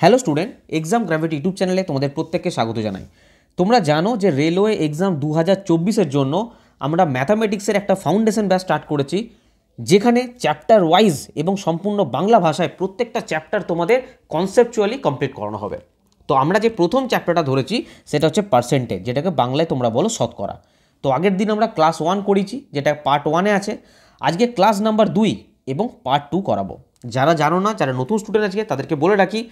Hello student, exam gravity YouTube চ্যানেলে তোমাদের প্রত্যেককে স্বাগত জানাই। তোমরা জানো যে রেলওয়ে এক্সাম 2024-এর জন্য আমরা ম্যাথামেটিক্সের একটা ফাউন্ডেশন ব্যাচ স্টার্ট করেছি, যেখানে চ্যাপ্টার ওয়াইজ এবং সম্পূর্ণ বাংলা ভাষায় প্রত্যেকটা চ্যাপ্টার তোমাদের কনসেপচুয়ালি কমপ্লিট করানো হবে। তো আমরা যে প্রথম চ্যাপ্টারটা ধরেছি সেটা হচ্ছে পার্সেন্টেজ, যেটাকে বাংলায় তোমরা বলো শতকরা। তো আগের দিন আমরা ক্লাস 1 করেছি, যেটা পার্ট 1-এ আছে। আজকে ক্লাস নাম্বার 2 এবং পার্ট 2 করাবো। যারা জানো না, যারা নতুন স্টুডেন্ট আজকে তাদেরকে বলে রাখি,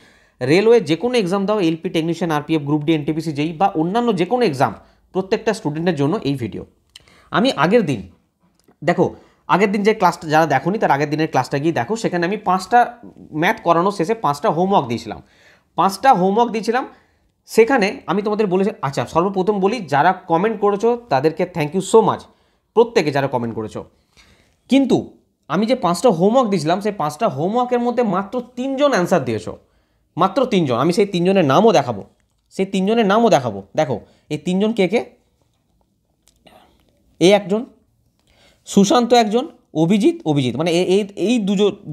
রেলওয়ে যে কোনো এক্সাম দাও, LP technician, RPF, group D, NTPC, যেই বা অন্যান্য যে কোনো এক্সাম, প্রত্যেকটা স্টুডেন্টের জন্য এই ভিডিও। আমি আগের দিন দেখো, আগের দিন যে ক্লাসটা যারা দেখোনি তার আগের দিনের ক্লাসটা গিয়ে দেখো, সেখানে আমি 5টা ম্যাথ করানোর শেষে 5টা হোমওয়ার্ক দিয়েছিলাম। 5টা হোমওয়ার্ক দিয়েছিলাম, সেখানে আমি তোমাদের বলেছি। আচ্ছা, সর্বপ্রথম বলি, যারা কমেন্ট করেছো তাদেরকে থ্যাংক ইউ সো মাচ, প্রত্যেকে যারা কমেন্ট করেছো। কিন্তু আমি যে 5টা হোমওয়ার্ক দিয়েছিলাম, সেই 5টা হোমওয়ার্কের মধ্যে মাত্র 3 জন অ্যান্সার দিয়েছো, মাত্র 3 জন। আমি সেই 3 জনের নামও দেখাবো, দেখো এই 3 জন কে কে। এই একজন, সুশান্ত একজন, অভিজিৎ মানে এই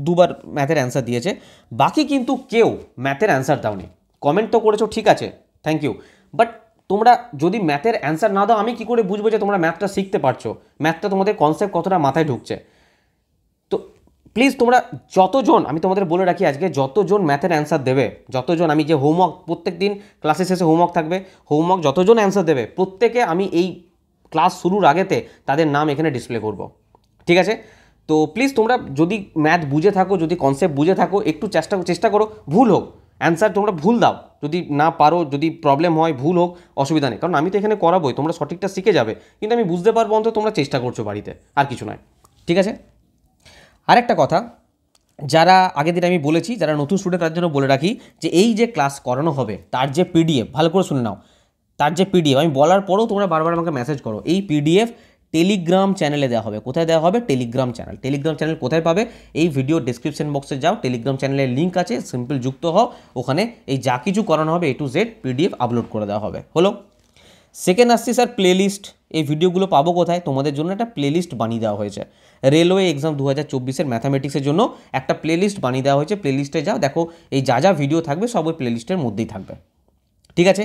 দুবার ম্যাথের অ্যান্সার দিয়েছে। বাকি কিন্তু কেউ ম্যাথের অ্যান্সার দাওনি। কমেন্ট তো করেছো, ঠিক আছে, থ্যাংক ইউ। বাট তোমরা যদি ম্যাথের অ্যান্সার না দাও, আমি কি করে বুঝবো যে তোমরা ম্যাথটা শিখতে পারছো, ম্যাথটা তোমাদের কনসেপ্ট কতটা মাথায় ঢুকছে? তো প্লিজ তোমরা যতজন, আমি তোমাদের বলে রাখি আজকে, যতজন ম্যাথের অ্যান্সার দেবে, যতজন, আমি যে হোমওয়ার্ক প্রত্যেক দিন ক্লাসের শেষে হোমওয়ার্ক থাকবে, হোমওয়ার্ক যতজন অ্যান্সার দেবে, প্রত্যেকে আমি এই ক্লাস শুরুর আগেতে তাদের নাম এখানে ডিসপ্লে করব, ঠিক আছে? তো প্লিজ তোমরা যদি ম্যাথ বুঝে থাকো, যদি কনসেপ্ট বুঝে থাকো, একটু চেষ্টা করো, ভুল হোক অ্যান্সার তোমরা ভুল দাও, যদি না পারো, যদি প্রবলেম হয়, ভুল হোক, অসুবিধা নেই, কারণ আমি তো এখানে করাবোই, তোমরা সঠিকটা শিখে যাবে। কিন্তু আমি বুঝতে পারবো অন্তত তোমরা চেষ্টা করছো বাড়িতে, আর কিছু নয়, ঠিক আছে? আরেকটা কথা, যারা আগের দিন আমি বলেছি, যারা নতুন স্টুডেন্ট তার জন্য বলে রাখি যে এই যে ক্লাস করানো হবে তার যে পিডিএফ, ভালো করে শুনে নাও, তার যে পিডিএফ, আমি বলার পরেও তোমরা বারবার আমাকে মেসেজ করো, এই পিডিএফ টেলিগ্রাম চ্যানেলে দেওয়া হবে। কোথায় দেওয়া হবে? টেলিগ্রাম চ্যানেল কোথায় পাবে? এই ভিডিও ডিসক্রিপশন বক্সে যাও, টেলিগ্রাম চ্যানেলের লিঙ্ক আছে, সিম্পল যুক্ত হও, ওখানে এই যা কিছু করানো হবে A to Z PDF upload করে দেওয়া হবে। হলো? সেকেন্ড আসছি স্যার প্লেলিস্ট। এই ভিডিওগুলো পাবো কোথায়? তোমাদের জন্য একটা প্লেলিস্ট বানিয়ে দেওয়া হয়েছে। রেলওয়ে এক্সাম 2024-এর ম্যাথামেটিক্সের জন্য একটা প্লেলিস্ট বানিয়ে দেওয়া হয়েছে। প্লেলিস্টে যাও, দেখো এই যা ভিডিও থাকবে সব ওই প্লেলিস্টের মধ্যেই থাকবে, ঠিক আছে?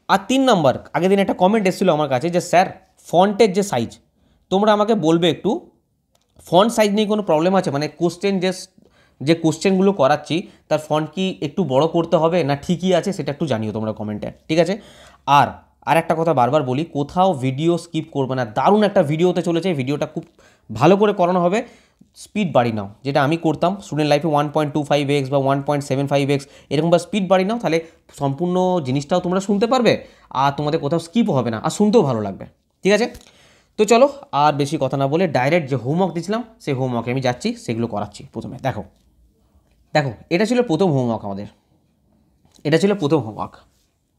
আর 3 নম্বর, আগের দিন একটা কমেন্ট এসেছিলো আমার কাছে যে স্যার ফন্টের যে সাইজ, তোমরা আমাকে বলবে একটু, ফন্ট সাইজ নিয়ে কোনো প্রবলেম আছে? মানে যে কোশ্চেনগুলো করাচ্ছি তার ফন্ট কি একটু বড় করতে হবে না ঠিকই আছে, সেটা একটু জানিও তোমরা কমেন্টে, ঠিক আছে? আর একটা কথা বারবার বলি, কোথাও ভিডিও স্কিপ করবে না। দারুণ একটা ভিডিও হতে চলেছে, ভিডিওটা খুব ভালো করে করানো হবে। স্পিড বাড়ি নাও, যেটা আমি করতাম স্টুডেন্ট লাইফে 1.25x বা 1.75x, এরকম বা স্পিড বাড়ি নাও, তাহলে সম্পূর্ণ জিনিসটাও তোমরা শুনতে পারবে, আর তোমাদের কোথাও স্কিপও হবে না, আর শুনতেও ভালো লাগবে, ঠিক আছে? তো চলো আর বেশি কথা না বলে ডাইরেক্ট যে হোমওয়ার্ক দিয়েছিলাম সেই হোমওয়ার্কে আমি যাচ্ছি, সেগুলো করাচ্ছি। প্রথমে দেখো, এটা ছিল প্রথম হোমওয়ার্ক আমাদের,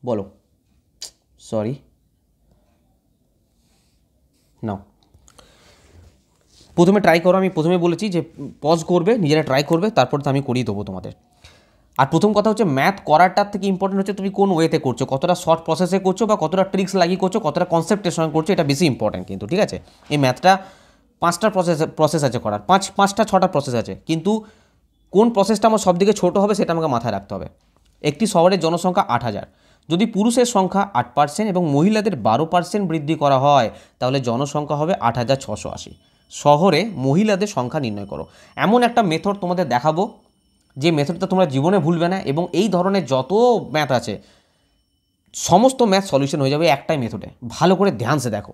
বলো, সরি নাও, প্রথমে ট্রাই করো। আমি প্রথমে বলেছি যে পজ করবে, নিজেরা ট্রাই করবে, তারপর তো আমি করিয়ে দেবো তোমাদের। আর প্রথম কথা হচ্ছে, ম্যাথ করাটার থেকে ইম্পর্টেন্ট হচ্ছে তুমি কোন ওয়েতে করছো, কতটা শর্ট প্রসেসে করছো বা কতটা ট্রিক্স লাগিয়ে করছো, কতটা কনসেপ্টের সঙ্গে করছো, এটা বেশি ইম্পর্টেন্ট কিন্তু, ঠিক আছে? এই ম্যাথটা 5টা প্রসেস আছে করার, 6টা প্রসেস আছে, কিন্তু কোন প্রসেসটা আমার সবদিকে ছোটো হবে সেটা আমাকে মাথায় রাখতে হবে। একটি শহরের জনসংখ্যা 8,000, যদি পুরুষের সংখ্যা 8% এবং মহিলাদের 12% বৃদ্ধি করা হয়, তাহলে জনসংখ্যা হবে 8,680। শহরে মহিলাদের সংখ্যা নির্ণয় করো। এমন একটা মেথড তোমাদের দেখাবো, যে মেথডটা তোমরা জীবনে ভুলবে না, এবং এই ধরনের যত ম্যাথ আছে সমস্ত ম্যাথ সলিউশন হয়ে যাবে একটাই মেথডে। ভালো করে ধ্যানসে দেখো,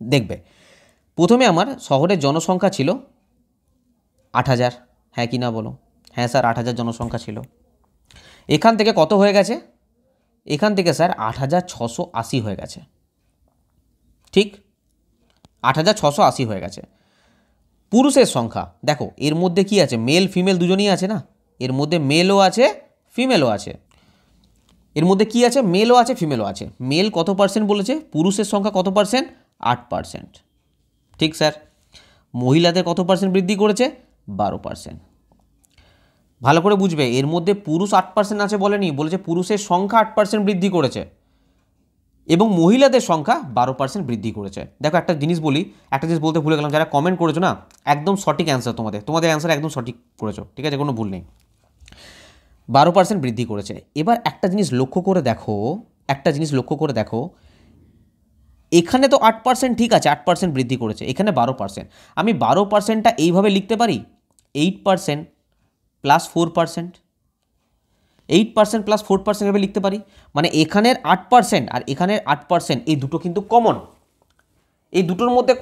দেখবে। প্রথমে আমার শহরের জনসংখ্যা ছিল 8,000, হ্যাঁ কি না বলো? হ্যাঁ স্যার, 8,000 জনসংখ্যা ছিল। এখান থেকে কত হয়ে গেছে? এখান থেকে স্যার 8,680 হয়ে গেছে, ঠিক 8,680 হয়ে গেছে। পুরুষের সংখ্যা দেখো, এর মধ্যে কি আছে? মেল ফিমেল দুজনেই আছে না, এর মধ্যে মেলও আছে ফিমেলও আছে, এর মধ্যে কি আছে? মেলও আছে ফিমেলও আছে। মেল কত পার্সেন্ট বলেছে? পুরুষের সংখ্যা কত পার্সেন্ট? 8%, ঠিক স্যার। মহিলাদের কত পার্সেন্ট বৃদ্ধি করেছে? 12%। ভালো করে বুঝবে, এর মধ্যে পুরুষ 8% আছে বলেনি, বলেছে পুরুষের সংখ্যা 8% বৃদ্ধি করেছে এবং মহিলাদের সংখ্যা 12% বৃদ্ধি করেছে। দেখো একটা জিনিস বলতে ভুলে গেলাম, যারা কমেন্ট করেছো না, একদম সঠিক অ্যান্সার, তোমাদের অ্যান্সার একদম সঠিক করেছো, ঠিক আছে, কোনো ভুল নেই। 12% বৃদ্ধি করেছে। এবার একটা জিনিস লক্ষ্য করে দেখো, এখানে তো 8% ঠিক আছে, 8% বৃদ্ধি করেছে, এখানে 12%। আমি 12%টা এইভাবে লিখতে পারি 8% প্লাস 4%, 8% প্লাস 4% এভাবে লিখতে পারি। মানে এখানের 8% আর এখানের 8% এই দুটো কিন্তু কমন, এই দুটোর মধ্যে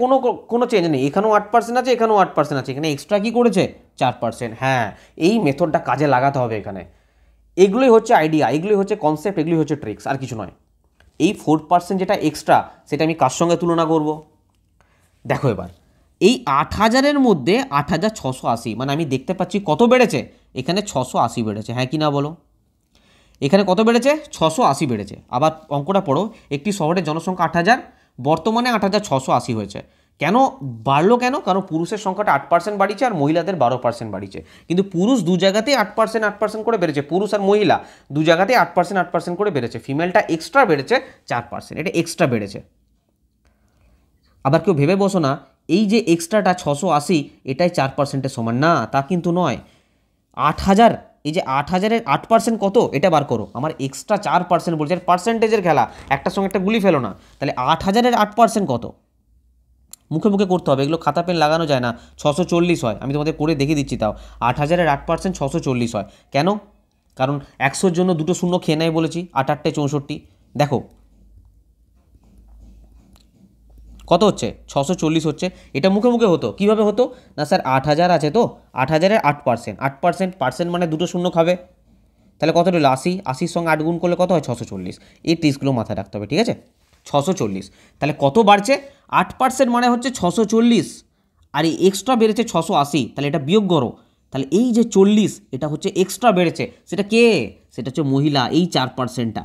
কোনো চেঞ্জ নেই। এখানেও 8% আছে, এখানেও 8% আছে, এখানে এক্সট্রা কী করেছে 4%। হ্যাঁ, এই মেথডটা কাজে লাগাতে হবে এখানে। এগুলোই হচ্ছে আইডিয়া, এগুলোই হচ্ছে কনসেপ্ট, এগুলোই হচ্ছে ট্রিক্স, আর কিছু নয়। এই 4% যেটা এক্সট্রা, সেটা আমি কার সঙ্গে তুলনা করব? দেখো এবার এই 8,000-এর মধ্যে 8,680, মানে আমি দেখতে পাচ্ছি কত বেড়েছে, এখানে 680 বেড়েছে। হ্যাঁ কি না বলো? এখানে কত বেড়েছে? 680 বেড়েছে। আবার অঙ্কটা পড়ো, একটি শহরের জনসংখ্যা 8,000, বর্তমানে 8,680 হয়েছে। কেন বাড়লো? কারণ পুরুষের সংখ্যাটা 8% বাড়িয়েছে আর মহিলাদের 12% বাড়িয়েছে। কিন্তু পুরুষ দু জায়গাতেই 8% করে বেড়েছে, পুরুষ আর মহিলা দু জায়গাতেই 8% করে বেড়েছে। ফিমেলটা এক্সট্রা বেড়েছে 4%, এটা এক্সট্রা বেড়েছে। আবার কেউ ভেবে বসো না এই যে এক্সট্রাটা 680 এটাই 4%-এর সমান, না তা কিন্তু নয়। 8,000, এই যে 8,000-এর 8% কত এটা বার করো। আমার এক্সট্রা 4% বলছে, পার্সেন্টেজের খেলা, একটার সঙ্গে একটা গুলি ফেলো না। তাহলে 8,000-এর 8% কত? মুখে মুখে করতে হবে, এগুলো খাতা পেন লাগানো যায় না। 640 হয়, আমি তোমাদের করে দেখিয়ে দিচ্ছি। তাও 8,000-এর 8% 640 হয়। কেন? কারণ 100-র জন্য দুটো শূন্য খেয়ে নেয় বলেছি, 8 8 64। দেখো কত হচ্ছে, 640 হচ্ছে। এটা মুখে মুখে হতো, কীভাবে হতো না স্যার 8,000 আছে তো, 8,000-এর 8%, 8% মানে দুটো শূন্য খাবে, তাহলে কত রইল 80, 80-র সঙ্গে 8 গুণ করলে কত হয় 640। এই ট্রিক্সগুলো মাথায় রাখতে হবে, ঠিক আছে? 640, তাহলে কত বাড়ছে? 8% মানে হচ্ছে 640, আর এই এক্সট্রা বেড়েছে 680, তাহলে এটা বিয়োগ করো। তাহলে এই যে 40 এটা হচ্ছে এক্সট্রা বেড়েছে, সেটা কে? সেটা হচ্ছে মহিলা, এই 4%টা।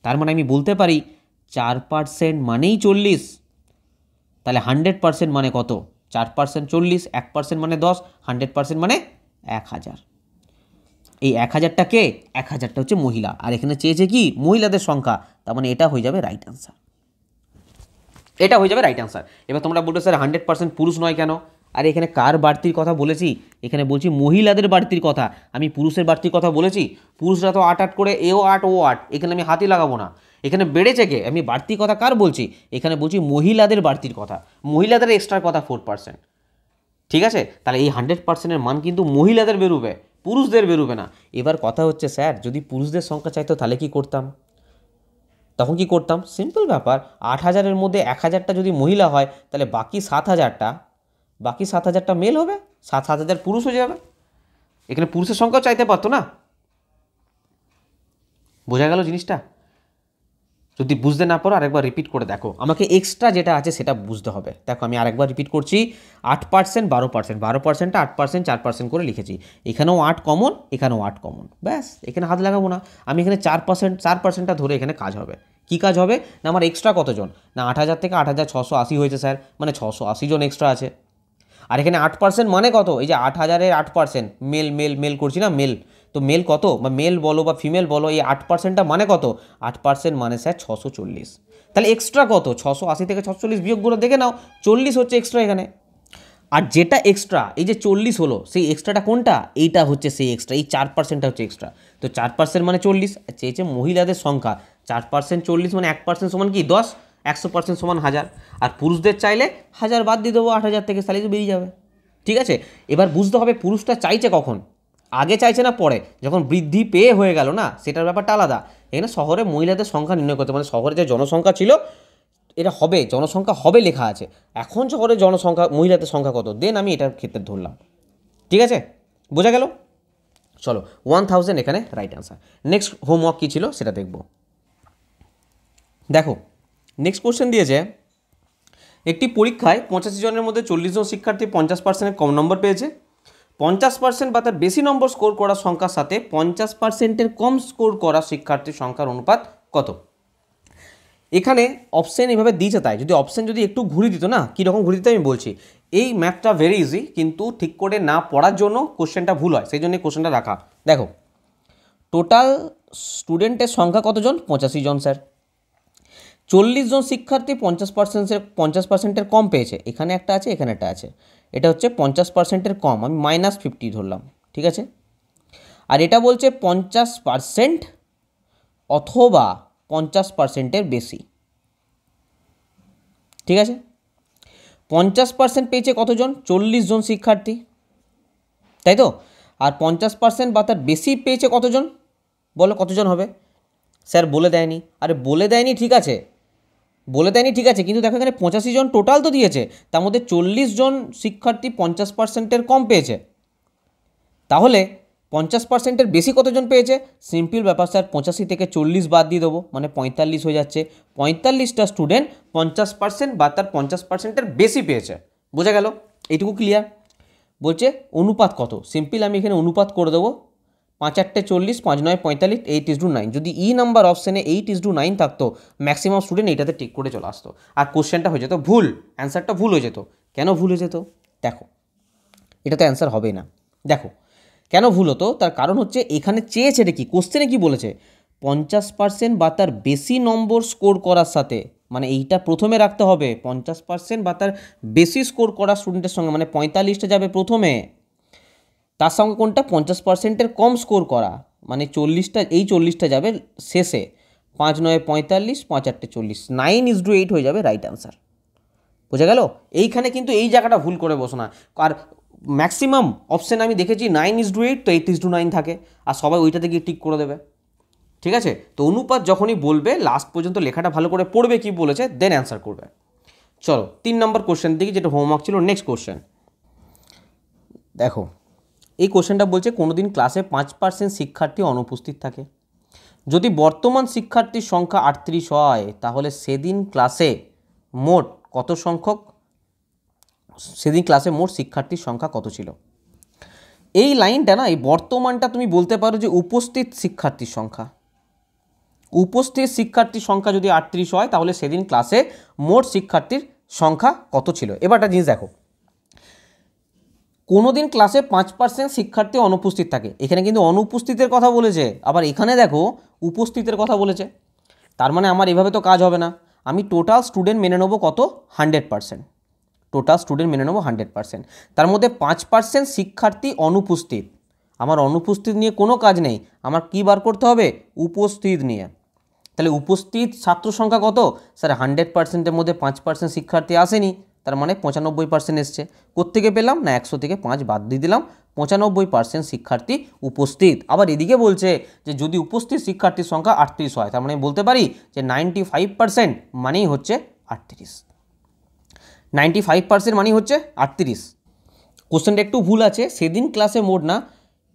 তার মানে আমি বলতে পারি 4% মানেই 40। তাহলে 100% মানে কত? 4% 40, 1% মানে 10, 100% মানে 1,000। এই 1,000টা কে? 1,000টা হচ্ছে মহিলা, আর এখানে চেয়েছে কি মহিলাদের সংখ্যা, তার মানে এটা হয়ে যাবে রাইট অ্যান্সার, এটা হয়ে যাবে রাইট অ্যান্সার। এবার তোমরা বলবে স্যার 100% পুরুষ নয় কেন? আর এখানে কার বাড়তির কথা বলেছি? এখানে বলছি মহিলাদের বাড়তির কথা। আমি পুরুষের বাড়তির কথা বলেছি? পুরুষরা তো 8 8 করে, এও 8 ও 8, এখানে আমি হাতই লাগাবো না। এখানে বেড়েছে কে? আমি বাড়তির কথা কার বলছি? এখানে বলছি মহিলাদের বাড়তির কথা, মহিলাদের এক্সট্রার কথা 4%। ঠিক আছে, তাহলে এই 100%-এর মান কিন্তু মহিলাদের বেরোবে, পুরুষদের বেরোবে না। এবার কথা হচ্ছে স্যার যদি পুরুষদের সংখ্যা চাইতো তাহলে কি করতাম? তখন কি করতাম? সিম্পল ব্যাপার, 8,000-এর মধ্যে 1,000টা যদি মহিলা হয়, তাহলে বাকি 7,000টা মেল হবে, 7,000 পুরুষ হয়ে যাবে। এখানে পুরুষের সংখ্যাও চাইতে পারতো না। বোঝা গেল জিনিসটা? যদি বুঝতে না পারো আরেকবার রিপিট করে দেখো, আমাকে এক্সট্রা যেটা আছে সেটা বুঝতে হবে। দেখো আমি আরেকবার রিপিট করছি, 8% 12%, 12%টা 8% 4% করে লিখেছি। এখানেও 8 কমন, এখানেও 8 কমন, ব্যাস এখানে হাত লাগাবো না। আমি এখানে 4%টা ধরে এখানে কাজ হবে। কি কাজ হবে না, আমার এক্সট্রা কতজন না 8,000 থেকে 8,680 হয়েছে স্যার, মানে 680 জন এক্সট্রা আছে। আর এখানে 8% মানে কত? এই যে 8,000-এর 8%, মেল মেল মেল করছি না, মেল তো মেল কত, বা মেল বলো বা ফিমেল বলো, এই 8%টা মানে কত? 8% মানে স্যার 640। তাহলে এক্সট্রা কত? 680 থেকে 640 বিয়োগ করে দেখে নাও, 40 হচ্ছে এক্সট্রা এখানে। আর যেটা এক্সট্রা, এই যে 40 হলো, সেই এক্সট্রাটা কোনটা? এইটা হচ্ছে সেই এক্সট্রা, এই 4%টা হচ্ছে এক্সট্রা। তো 4% মানে 40, চেয়েছে মহিলাদের সংখ্যা, 4% 40 মানে 1% সমান কি 10, 100% সমান 1000। আর পুরুষদের চাইলে 1000 বাদ দিয়ে দেবো 8,000 থেকে, তাহলে তো বেরিয়ে যাবে। ঠিক আছে, এবার বুঝতে হবে পুরুষটা চাইছে কখন, আগে চাইছে না পরে, যখন বৃদ্ধি পেয়ে হয়ে গেল না, সেটার ব্যাপারটা আলাদা। এখানে শহরে মহিলাদের সংখ্যা নির্ণয় করতে, মানে শহরে যে জনসংখ্যা ছিল এটা হবে, জনসংখ্যা হবে লেখা আছে, এখন শহরে জনসংখ্যা মহিলাদের সংখ্যা কত, দেন আমি এটার ক্ষেত্রে ধরলাম। ঠিক আছে, বোঝা গেল? চলো 1000 এখানে রাইট অ্যান্সার। নেক্সট হোমওয়ার্ক কী ছিল সেটা দেখব। দেখো নেক্সট কোশ্চেন দিয়েছে, একটি পরীক্ষায় 85 জনের মধ্যে 40 জন শিক্ষার্থী 50%-এর কম নম্বর পেয়েছে। 50% বা তার বেশি নম্বর স্কোর করা সংখ্যার সাথে 50%-এর কম স্কোর করা শিক্ষার্থীর সংখ্যার অনুপাত কত? এখানে অপশান এইভাবে দিয়েছে, তাই যদি অপশান যদি একটু ঘুরিয়ে দিত না, কীরকম ঘুরিয়ে দিতে আমি বলছি। এই ম্যাথটা ভেরি ইজি, কিন্তু ঠিক করে না পড়ার জন্য কোশ্চেনটা ভুল হয়, সেই জন্য কোশ্চেনটা রাখা। দেখো টোটাল স্টুডেন্টের সংখ্যা কতজন? 85 জন স্যার। 40 জন শিক্ষার্থী 50%-এর কম পেয়েছে, এখানে একটা আছে, এখানে একটা আছে, এটা হচ্ছে 50%-এর কম, আমি -50 ধরলাম। ঠিক আছে, আর এটা বলছে 50% অথবা 50%-এর বেশি। ঠিক আছে, 50% পেয়েছে কতজন? 40 জন শিক্ষার্থী, তাই তো। আর 50% বা তার বেশি পেয়েছে কতজন? বলো কতজন হবে? স্যার বলে দেয়নি। আরে বলে দেয়নি, ঠিক আছে, বলে দেয়নি, ঠিক আছে, কিন্তু দেখো এখানে 85 জন টোটাল তো দিয়েছে, তার মধ্যে 40 জন শিক্ষার্থী 50%-এর কম পেয়েছে। তাহলে 50%-এর বেশি কতজন পেয়েছে? সিম্পল ব্যাপার স্যার, 85 থেকে 40 বাদ দিয়ে দেবো, মানে 45 হয়ে যাচ্ছে। 45টা স্টুডেন্ট 50% বা তার 50%-এর বেশি পেয়েছে। বোঝা গেল? এইটুকু ক্লিয়ার? বলছে অনুপাত কত? সিম্পল আমি এখানে অনুপাত করে দেবো, 5 8 40, 5 9 45, 8:9। যদি ই নাম্বার অপশানে 8:9 থাকতো, ম্যাক্সিমাম স্টুডেন্ট এইটাতে টিক করে চলে আসতো, আর কোশ্চেনটা হয়ে যেত ভুল, অ্যান্সারটা ভুল হয়ে যেত। কেন ভুল হয়ে যেত? দেখো, এটা তো অ্যান্সার হবেই না। দেখো কেন ভুল হতো, তার কারণ হচ্ছে এখানে চেয়েছে এটা কি, কোশ্চেনে কি বলেছে? 50% বা তার বেশি নম্বর স্কোর করার সাথে, মানে এইটা প্রথমে রাখতে হবে, 50% বা তার বেশি স্কোর করা স্টুডেন্টের সঙ্গে, মানে 45টা যাবে প্রথমে, তার সঙ্গে কোনটা? 50%-এর কম স্কোর করা, মানে 40টা, এই 40টা যাবে শেষে। 5 9 45, 5 8 40, 9:8 হয়ে যাবে রাইট অ্যান্সার। বোঝা গেল? এইখানে কিন্তু এই জায়গাটা ভুল করে বসো না। আর ম্যাক্সিমাম অপশান আমি দেখেছি 9:8, তো 8:9 থাকে, আর সবাই ওইটাতে গিয়ে টিক করে দেবে। ঠিক আছে, তো অনুপাত যখনই বলবে লাস্ট পর্যন্ত লেখাটা ভালো করে পড়বে কি বলেছে, দেন অ্যান্সার করবে। চলো 3 নম্বর কোশ্চেন দিকে, যেটা হোমওয়ার্ক ছিল। নেক্সট কোশ্চেন দেখো, এই কোশ্চেনটা বলছে কোনো দিন ক্লাসে 5% শিক্ষার্থী অনুপস্থিত থাকে। যদি বর্তমান শিক্ষার্থীর সংখ্যা 38 হয়, তাহলে সেদিন ক্লাসে মোট শিক্ষার্থীর সংখ্যা কত ছিল? এই লাইনটা না, এই বর্তমানটা তুমি বলতে পারো যে উপস্থিত শিক্ষার্থীর সংখ্যা। উপস্থিত শিক্ষার্থীর সংখ্যা যদি 38 হয়, তাহলে সেদিন ক্লাসে মোট শিক্ষার্থীর সংখ্যা কত ছিল? এবার একটা জিনিস দেখো, কোনো দিন ক্লাসে 5% শিক্ষার্থী অনুপস্থিত থাকে, এখানে কিন্তু অনুপস্থিতের কথা বলেছে, আবার এখানে দেখো উপস্থিতের কথা বলেছে। তার মানে আমার এভাবে তো কাজ হবে না। আমি টোটাল স্টুডেন্ট মেনে নেবো কত? 100%। টোটাল স্টুডেন্ট মেনে নেবো 100%। তার মধ্যে 5% শিক্ষার্থী অনুপস্থিত। আমার অনুপস্থিত নিয়ে কোনো কাজ নেই, আমার কি বার করতে হবে? উপস্থিত নিয়ে। তাহলে উপস্থিত ছাত্র সংখ্যা কত? স্যার 100%-এর মধ্যে 5% শিক্ষার্থী আসেনি, তার মানে 95% এসছে। কোত্থেকে পেলাম? না 100 থেকে 5 বাদ দিয়ে দিলাম, 95% শিক্ষার্থী উপস্থিত। আবার এদিকে বলছে যে যদি উপস্থিত শিক্ষার্থীর সংখ্যা 38 হয়, তার মানে বলতে পারি যে 95% মানেই হচ্ছে 38। 95% মানেই হচ্ছে 38। কোশ্চেনটা একটু ভুল আছে, সেদিন ক্লাসে মোট না,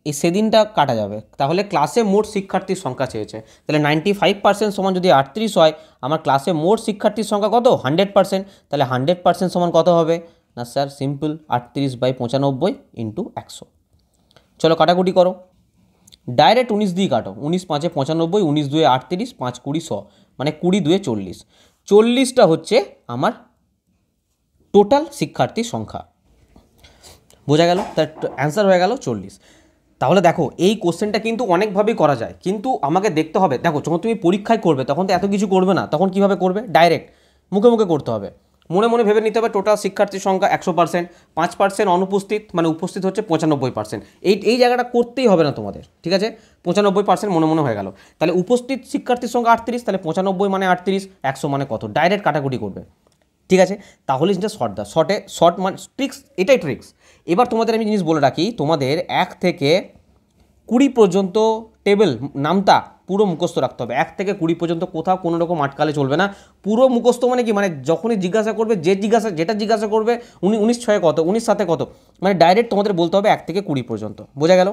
এই সেদিনটা কাটা যাবে, তাহলে ক্লাসে মোট শিক্ষার্থীর সংখ্যা চেয়েছে। তাহলে 95% সমান যদি 38 হয়, আমার ক্লাসে মোট শিক্ষার্থীর সংখ্যা কত? 100%। তাহলে 100% সমান কত হবে? না স্যার সিম্পল 38/95 ইন্টু 100। চলো কাটাকুটি করো, ডাইরেক্ট 19 দিয়ে কাটো। 19 5 95, 19 2 38, 5 20 100, মানে 20 2 40। 40টা হচ্ছে আমার টোটাল শিক্ষার্থীর সংখ্যা। বোঝা গেল? তার অ্যান্সার হয়ে গেল 40। তাহলে দেখো এই কোশ্চেনটা কিন্তু অনেকভাবেই করা যায়, কিন্তু আমাকে দেখতে হবে। দেখো যখন তুমি পরীক্ষায় করবে তখন তো এত কিছু করবে না, তখন কিভাবে করবে? ডাইরেক্ট মুখে মুখে করতে হবে। মনে মনে ভেবে নিতে হবে টোটাল শিক্ষার্থীর সংখ্যা 100%, 5% অনুপস্থিত, মানে উপস্থিত হচ্ছে 95%। এই জায়গাটা করতেই হবে না তোমাদের, ঠিক আছে? 95% মনে মনে হয়ে গেল। তাহলে উপস্থিত শিক্ষার্থীর সংখ্যা 38, তাহলে 95 মানে 38, 100 মানে কত? ডাইরেক্ট কাটাকুটি করবে, ঠিক আছে? তাহলে যেটা শর্ট মানে ট্রিক্স, এটাই ট্রিক্স। এবার তোমাদের আমি জিনিস বলে রাখি, তোমাদের 1 থেকে 20 পর্যন্ত টেবিল নামটা পুরো মুখস্থ রাখতে হবে। 1 থেকে 20 পর্যন্ত কোথাও কোনো রকম আটকালে চলবে না। পুরো মুখস্থ মানে কি, মানে যখনই জিজ্ঞাসা করবে, যেটা জিজ্ঞাসা করবে 19 6 কত, 19 7 কত, মানে ডাইরেক্ট তোমাদের বলতে হবে 1 থেকে 20 পর্যন্ত। বোঝা গেল?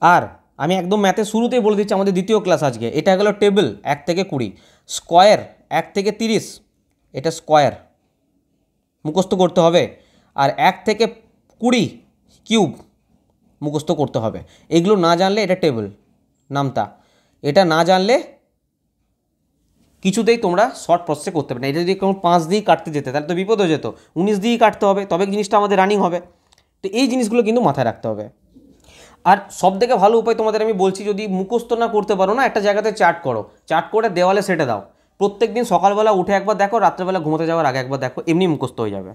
আর আমি একদম ম্যাথের শুরুতেই বলে দিচ্ছি, আমাদের দ্বিতীয় ক্লাস আজকে। এটা গেল টেবিল 1 থেকে 20, স্কোয়ার 1 থেকে 30, এটা স্কোয়ার মুখস্থ করতে হবে। আর 1 থেকে 20 কিউব মুখস্থ করতে হবে। এগুলো না জানলে এটা টেবিল নামতা, এটা না জানলে কিছুতেই তোমরা শর্ট প্রসেসে করতে পারবে না। এটা যদি কোনো 5 দিয়ে কাটতে যেতে তাহলে তো বিপদ হয়ে যেত, 19 দিয়েই কাটতে হবে, তবে জিনিসটা আমাদের রানিং হবে। তো এই জিনিসগুলো কিন্তু মাথায় রাখতে হবে। আর সবথেকে ভালো উপায় তোমাদের আমি বলছি, যদি মুখস্থ না করতে পারো না, একটা জায়গাতে চার্ট করো, চার্ট করে দেওয়ালে সেটে দাও। প্রত্যেক দিন সকালবেলা উঠে একবার দেখো, রাত্রেবেলা ঘুমোতে যাওয়ার আগে একবার দেখো, এমনি মুখস্থ হয়ে যাবে।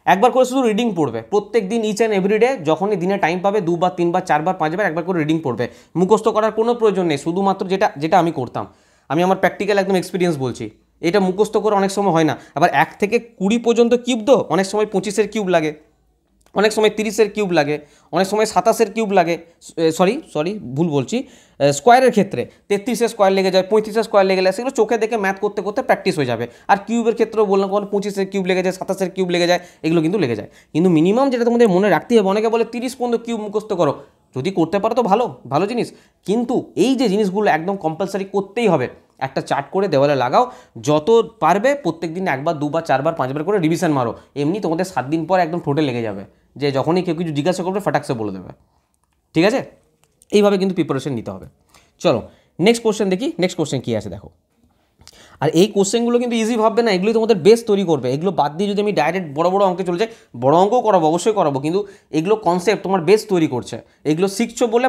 একবার করে শুধু রিডিং পড়বে প্রত্যেক দিন, ইচ অ্যান্ড এভরিডে, যখনই দিনে টাইম পাবে 2বার 3বার 4বার 5বার একবার করে রিডিং পড়বে। মুখস্থ করার কোনো প্রয়োজন নেই, শুধুমাত্র যেটা আমি করতাম, আমি আমার প্র্যাকটিক্যাল একদম এক্সপিরিয়েন্স বলছি। এটা মুখস্থ করে অনেক সময় হয় না। আবার 1 থেকে 20 পর্যন্ত কিউব তো অনেক সময় 25-এর কিউব লাগে, অনেক সময় 30-এর কিউব লাগে, অনেক সময় 27-এর কিউব লাগে, সরি ভুল বলছি, স্কোয়ারের ক্ষেত্রে 33-এর স্কোয়ার লেগে যায়, 35-এর স্কোয়ার লেগে যায়, সেগুলো চোখে দেখে ম্যাথ করতে করতে প্র্যাকটিস হয়ে যাবে। আর কিউবের ক্ষেত্রেও বললাম, কোনো 25-এর কিউব লেগে যায়, 27-এর কিউব লেগে যায়, এগুলো কিন্তু লেগে যায়। কিন্তু মিনিমাম যেটা তোমাদের মনে রাখতে হবে, অনেকে বলে 30 পর্যন্ত কিউব মুখস্থ করো, যদি করতে পারো তো ভালো ভালো জিনিস, কিন্তু এই যে জিনিসগুলো একদম কম্পালসারি করতেই হবে। একটা চার্ট করে দেওয়ালে লাগাও, যত পারবে প্রত্যেক দিন 1বার 2বার 4বার 5বার করে রিভিশন মারো, এমনি তোমাদের 7 দিন পর একদম ঠোঁটে লেগে যাবে, যে যখনই কেউ কিছু জিজ্ঞাসা করবে ফটাকসে বলে দেবে। ঠিক আছে, এইভাবে কিন্তু প্রিপারেশন নিতে হবে। চলো নেক্সট কোশ্চেন দেখি, নেক্সট কোশ্চেন কী আছে দেখো। আর এই কোশ্চেনগুলো কিন্তু ইজি ভাববে না, এগুলোই তোমাদের বেস তৈরি করবে। এগুলো বাদ দিয়ে যদি আমি ডাইরেক্ট বড় বড় অঙ্কে চলে যাই, বড় অঙ্কও করাবো, অবশ্যই করাবো, কিন্তু এগুলো কনসেপ্ট তোমার বেস তৈরি করছে। এগুলো শিখছো বলে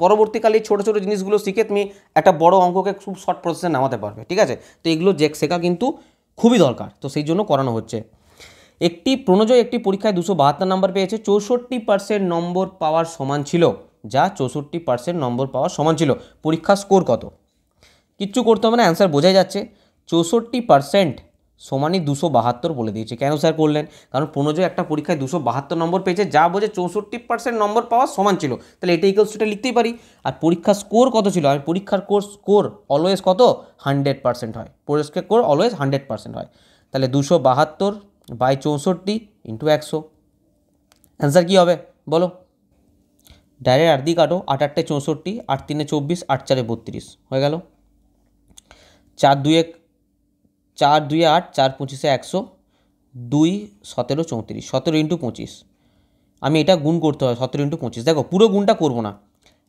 পরবর্তীকালে এই ছোটো ছোটো জিনিসগুলো শিখে তুমি একটা বড় অঙ্ককে খুব শর্ট প্রসেসে নামাতে পারবে। ঠিক আছে, তো এগুলো শেখা কিন্তু খুবই দরকার, তো সেই জন্য করানো হচ্ছে। প্রণজয় একটি পরীক্ষায় 272 নম্বর পেয়েছে, 64% নম্বর পাওয়ার সমান ছিল, যা 64% নম্বর পাওয়ার সমান ছিল। পরীক্ষার স্কোর কত? কিচ্ছু করতে হবে না, অ্যান্সার বোঝাই যাচ্ছে। 64% সমানই 272 বলে দিয়েছে। কেন স্যার করলেন? কারণ প্রণজয় একটা পরীক্ষায় 272 নম্বর পেয়েছে, যা বোঝে 64% নম্বর পাওয়ার সমান ছিল, তাহলে এটা ইকুয়ালস টু লিখতেই পারি। আর পরীক্ষার স্কোর কত ছিল? আমি পরীক্ষার স্কোর অলওয়েজ কত? 100% হয়। পরীক্ষার স্কোর অলওয়েজ 100% হয়। তাহলে 272/64 ইন্টু 100। অ্যান্সার কী হবে বলো? ডাইরেক্ট 8 দিয়ে কাটো, 8 8 64, 8 3 24, 8 4 32 হয়ে গেল। 4 2 8, 4 25 100, 2 17 34, 17 ইন্টু 25। আমি এটা গুণ করতে হয় 17 ইন্টু 25। দেখো পুরো গুণটা করবো না,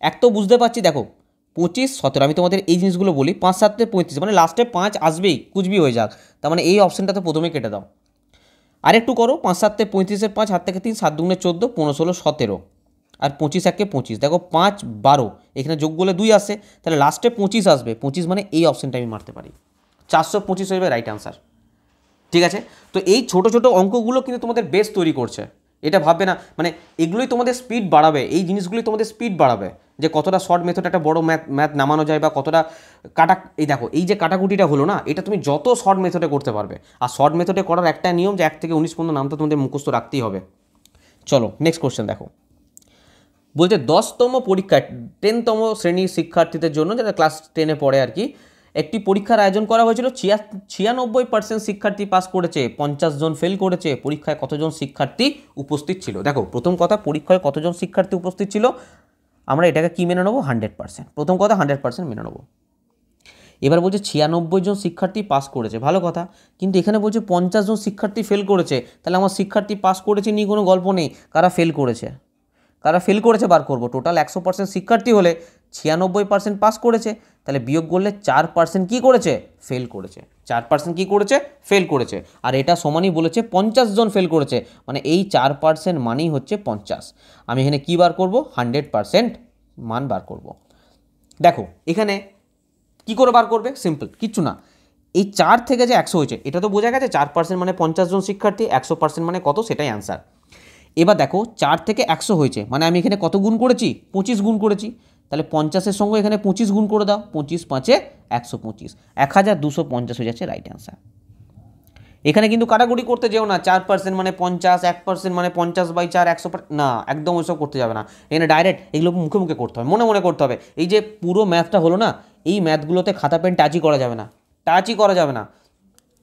এক তো বুঝতে পারছি। দেখো 25 17, আমি তোমাদের এই জিনিসগুলো বলি, 5 7 35, মানে লাস্টে 5 আসবেই, কুচবি হয়ে যাক, তার মানে এই অপশানটা তো প্রথমে কেটে দাও। আরেকটু করো, 5 7 35-এর 5, হাত থেকে 3, 7 2 14, 15 16 17, আর 25 1 25। দেখো 5 12, এখানে যোগ করলে 2 আসে, তাহলে লাস্টে 25 আসবে। 25 মানে এই অপশানটা আমি মারতে পারি, 425 হয়ে যাবে রাইট আনসার। ঠিক আছে, তো এই ছোটো ছোটো অঙ্কগুলো কিন্তু তোমাদের বেস তৈরি করছে, এটা ভাববে না, মানে এগুলোই তোমাদের স্পিড বাড়াবে, এই জিনিসগুলোই তোমাদের স্পিড বাড়াবে, যে কতটা শর্ট মেথড একটা বড় ম্যাথ নামানো যায়, বা কতটা এই দেখো এই যে কাটাকুটিটা হলো না, এটা তুমি যত শর্ট মেথডে করতে পারবে। আর শর্ট মেথডে করার একটা নিয়ম, যে 1 থেকে 19 পর্যন্ত নাম তো তোমাদের মুখস্থ রাখতেই হবে। চলো নেক্সট কোশ্চেন দেখো। বলছে 10তম পরীক্ষায় 10তম শ্রেণীর শিক্ষার্থীদের জন্য, যারা ক্লাস 10-এ পড়ে আর কি, একটি পরীক্ষার আয়োজন করা হয়েছিল। 96% শিক্ষার্থী পাস করেছে, 50 জন ফেল করেছে। পরীক্ষায় কতজন শিক্ষার্থী উপস্থিত ছিল? দেখো প্রথম কথা, পরীক্ষায় কতজন শিক্ষার্থী উপস্থিত ছিল, আমরা এটাকে কি মেনে নেবো? 100%। প্রথম কথা 100% মেনে নেবো। এবার বলছে 96 জন শিক্ষার্থী পাস করেছে, ভালো কথা, কিন্তু এখানে বলছে 50 জন শিক্ষার্থী ফেল করেছে। তাহলে আমার শিক্ষার্থী পাস করেছে নিয়ে কোনো গল্প নেই, কারা ফেল করেছে বার করবো। টোটাল 100% শিক্ষার্থী হলে 96% পাস করেছে, তাহলে বিয়োগ করলে 4% কী করেছে? ফেল করেছে। 4% কী করেছে? ফেল করেছে। আর এটা সমানই বলেছে 50 জন ফেল করেছে, মানে এই 4% মানেই হচ্ছে 50। আমি এখানে কী বার করব? 100% মান বার করব। দেখো এখানে কী করে বার করবে? সিম্পল, কিচ্ছু না, এই 4 থেকে যে 100 হয়েছে, এটা তো বোঝা গেছে 4% মানে 50 জন শিক্ষার্থী, 100% মানে কত, সেটাই অ্যান্সার। এবার দেখো 4 থেকে 100 হয়েছে, মানে আমি এখানে কত গুণ করেছি? 25 গুণ করেছি। তাহলে 50-এর সঙ্গে এখানে 25 গুণ করে দাও, 25 5-এ 125, 1250 হয়ে যাচ্ছে রাইট অ্যান্সার। এখানে কিন্তু কাটাকুটি করতে যেও না, 4% মানে 50, 1% মানে 50/4, 100, না, একদম ওইসব করতে যাবে না। এখানে ডাইরেক্ট এগুলো মুখে মুখে করতে হবে, মনে মনে করতে হবে। এই যে পুরো ম্যাথটা হলো না, এই ম্যাথগুলোতে খাতা পেন টাচই করা যাবে না,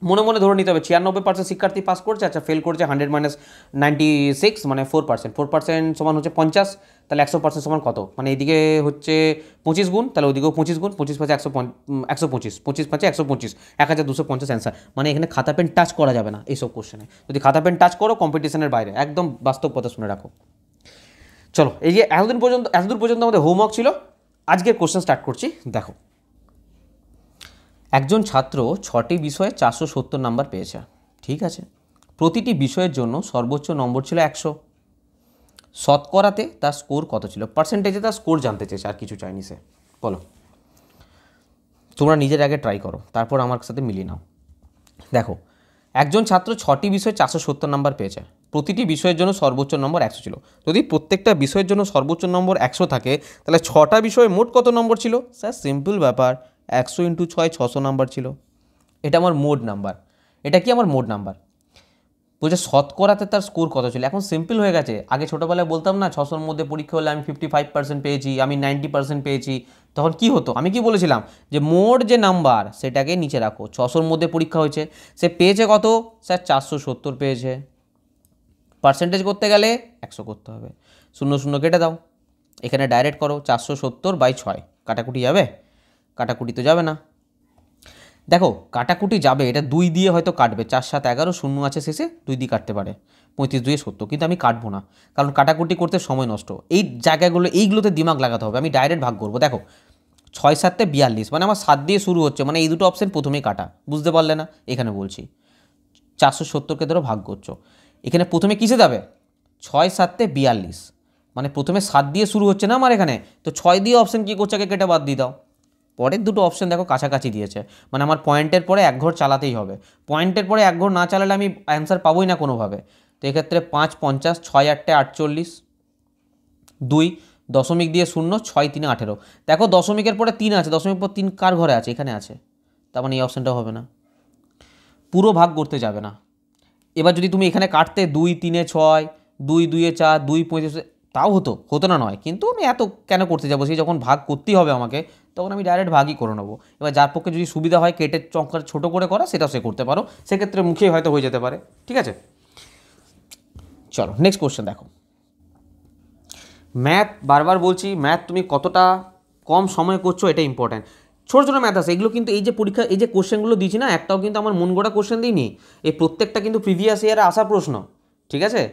মনে মনে ধরে নিতে হবে 96% শিক্ষার্থী পাস করছে, আচ্ছা ফেল করছে 100 - 96 মানে 4%, 4% সমান হচ্ছে 50, তাহলে 100% সমান কত? মানে এদিকে হচ্ছে 25 গুণ, তাহলে ওইদিকেও 25 গুণ, 25 5 125, 25 5 125, 1250 অ্যান্সার। মানে এখানে খাতা পেন টাচ করা যাবে না এইসব কোশ্চেনে, যদি খাতা পেন টাচ করো কম্পিটিশনের বাইরে, একদম বাস্তব কথা শুনে রাখো। চলো, এই যে এতদূর পর্যন্ত আমাদের হোমওয়ার্ক ছিল, আজকের কোশ্চেন স্টার্ট করছি। দেখো একজন ছাত্র 6টি বিষয়ে 470 নাম্বার পেয়েছে, ঠিক আছে, প্রতিটি বিষয়ের জন্য সর্বোচ্চ নম্বর ছিল 100। শতকরাতে তার স্কোর কত ছিল? পার্সেন্টেজে তার স্কোর জানতে চেয়েছে, আর কিছু চাইনি সে। বলো, তোমরা নিজের আগে ট্রাই করো, তারপর আমার সাথে মিলিয়ে নাও। দেখো একজন ছাত্র 6টি বিষয়ে 470 নাম্বার পেয়েছে, প্রতিটি বিষয়ের জন্য সর্বোচ্চ নম্বর 100 ছিল। যদি প্রত্যেকটা বিষয়ের জন্য সর্বোচ্চ নম্বর 100 থাকে তাহলে 6টা বিষয়ে মোট কত নম্বর ছিল? স্যার সিম্পল ব্যাপার, 100 × 6 600 নাম্বার ছিল। এটা আমার মোড নাম্বার। এটা কি আমার মোড নাম্বার? বলছে শতকরাতে তার স্কোর কত ছিল। এখন সিম্পল হয়ে গেছে। আগে ছোটোবেলায় বলতাম না 600-র মধ্যে পরীক্ষা হলে আমি 55% পেয়েছি, আমি 90% পেয়েছি। তখন কি হতো? আমি কি বলেছিলাম যে মোড যে নাম্বার সেটাকে নিচে রাখো। 600-র মধ্যে পরীক্ষা হয়েছে, সে পেয়েছে কত? স্যার 470 পেয়েছে। পার্সেন্টেজ করতে গেলে 100 করতে হবে। 0 0 কেটে দাও, এখানে ডাইরেক্ট করো 470/6। কাটাকুটি যাবে? কাটাকুটি তো যাবে না। দেখো কাটাকুটি যাবে, এটা 2 দিয়ে হয়তো কাটবে, 4 7 11, 0 আছে শেষে, 2 দিয়ে কাটতে পারে, 35 2 70, কিন্তু আমি কাটবো না, কারণ কাটাকুটি করতে সময় নষ্ট। এই জায়গাগুলো এইগুলোতে দিমাগ লাগাতে হবে। আমি ডাইরেক্ট ভাগ করবো। দেখো 6 7 42, মানে আমার 7 দিয়ে শুরু হচ্ছে, মানে এই দুটো অপশন প্রথমেই কাটা। বুঝতে পারলে না? এখানে বলছি 470কে ধরো ভাগ করছো, এখানে প্রথমে কিসে যাবে? 6 7 42, মানে প্রথমে 7 দিয়ে শুরু হচ্ছে না আমার এখানে, তো 6 দিয়ে অপশন কী করছে? আগে কেটে বাদ দিয়ে দাও। পরের দুটো অপশন দেখো কাছাকাছি দিয়েছে, মানে আমার পয়েন্টের পরে এক ঘর চালাতেই হবে। পয়েন্টের পরে এক ঘর না চালালে আমি অ্যান্সার পাবোই না কোনোভাবে। তো এক্ষেত্রে 5 50, 6 8 48, 2 দশমিক দিয়ে 0, 6 3 18। দেখো দশমিকের পরে 3 আছে, দশমিক পর 3 কার ঘরে আছে? এখানে আছে, তার মানে এই অপশানটা হবে না। পুরো ভাগ করতে যাবে না। এবার যদি তুমি এখানে কাটতে 2 3 6, 2 2 4, 2 35, তাও হতো না নয়, কিন্তু আমি এত কেন করতে যাবো? সেই যখন ভাগ করতেই হবে আমাকে, তখন আমি ডাইরেক্ট ভাগই করে নেবো। এবার যার পক্ষে যদি সুবিধা হয় কেটে চঙ্কা ছোটো করে করা, সেটাও সে করতে পারো, সেক্ষেত্রে মুখে হয়তো হয়ে যেতে পারে। ঠিক আছে, চলো নেক্সট কোশ্চেন দেখো। ম্যাথ, বারবার বলছি, ম্যাথ তুমি কতটা কম সময় করছো এটা ইম্পর্ট্যান্ট। ছোটো ছোটো ম্যাথ আছে, এগুলো কিন্তু এই যে পরীক্ষা, এই যে কোশ্চেনগুলো দিচ্ছি না, একটাও কিন্তু আমার মন গড়া কোশ্চেন দিইনি। এই প্রত্যেকটা কিন্তু প্রিভিয়াস ইয়ারে আসা প্রশ্ন। ঠিক আছে,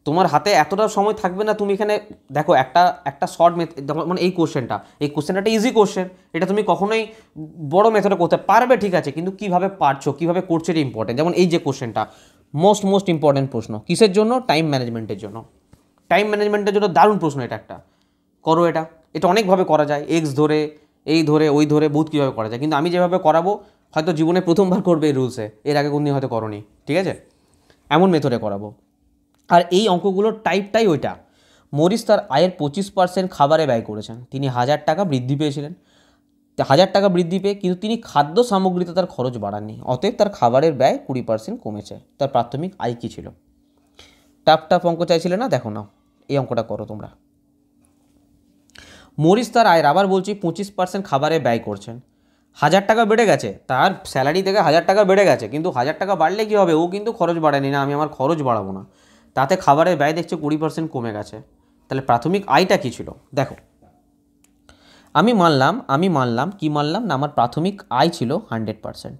তোমার হাতে এতটা সময় থাকবে না। তুমি এখানে দেখো একটা শর্ট মেথড, মানে এই কোশ্চেনটা একটা ইজি কোশ্চেন, এটা তুমি কখনোই বড় মেথডে করতে পারবে। ঠিক আছে, কিন্তু কীভাবে পারছো, কীভাবে করছো, এটা ইম্পর্টেন্ট। যেমন এই যে কোশ্চেনটা মোস্ট ইম্পর্টেন্ট প্রশ্ন, কিসের জন্য? টাইম ম্যানেজমেন্টের জন্য। টাইম ম্যানেজমেন্টের জন্য দারুণ প্রশ্ন এটা একটা। করো এটা অনেকভাবে করা যায়, এক্স ধরে, এই ধরে, ওই ধরে, বহুত কীভাবে করা যায়, কিন্তু আমি যেভাবে করাবো হয়তো জীবনে প্রথমবার করবে এই রুলসে, এর আগে কোনদিন হয়তো করোনি। ঠিক আছে, এমন মেথডে করাবো। আর এই অঙ্কগুলোর টাইপটাই ওইটা। মরিস তার আয়ের 25% খাবারে ব্যয় করেছেন। তিনি 1000 টাকা বৃদ্ধি পেয়েছিলেন। 1000 টাকা বৃদ্ধি পেয়ে কিন্তু তিনি খাদ্য সামগ্রীতে তার খরচ বাড়াননি, অতএব তার খাবারের ব্যয় 20% কমেছে। তার প্রাথমিক আয় কী ছিল? টাফ অঙ্ক চাইছিলে না? দেখো না, এই অঙ্কটা করো তোমরা। মরিস তার আয়ের, আবার বলছি, 25% খাবারে ব্যয় করছেন। 1000 টাকা বেড়ে গেছে, তার স্যালারি থেকে 1000 টাকা বেড়ে গেছে, কিন্তু 1000 টাকা বাড়লে কী হবে? ও কিন্তু খরচ বাড়ায়নি, না আমি আমার খরচ বাড়াবো না, তাতে খাবারের ব্যয় দেখছে 20% কমে গেছে। তাহলে প্রাথমিক আয়টা কী ছিল? দেখো আমি মানলাম কি মানলাম না, আমার প্রাথমিক আয় ছিল 100%।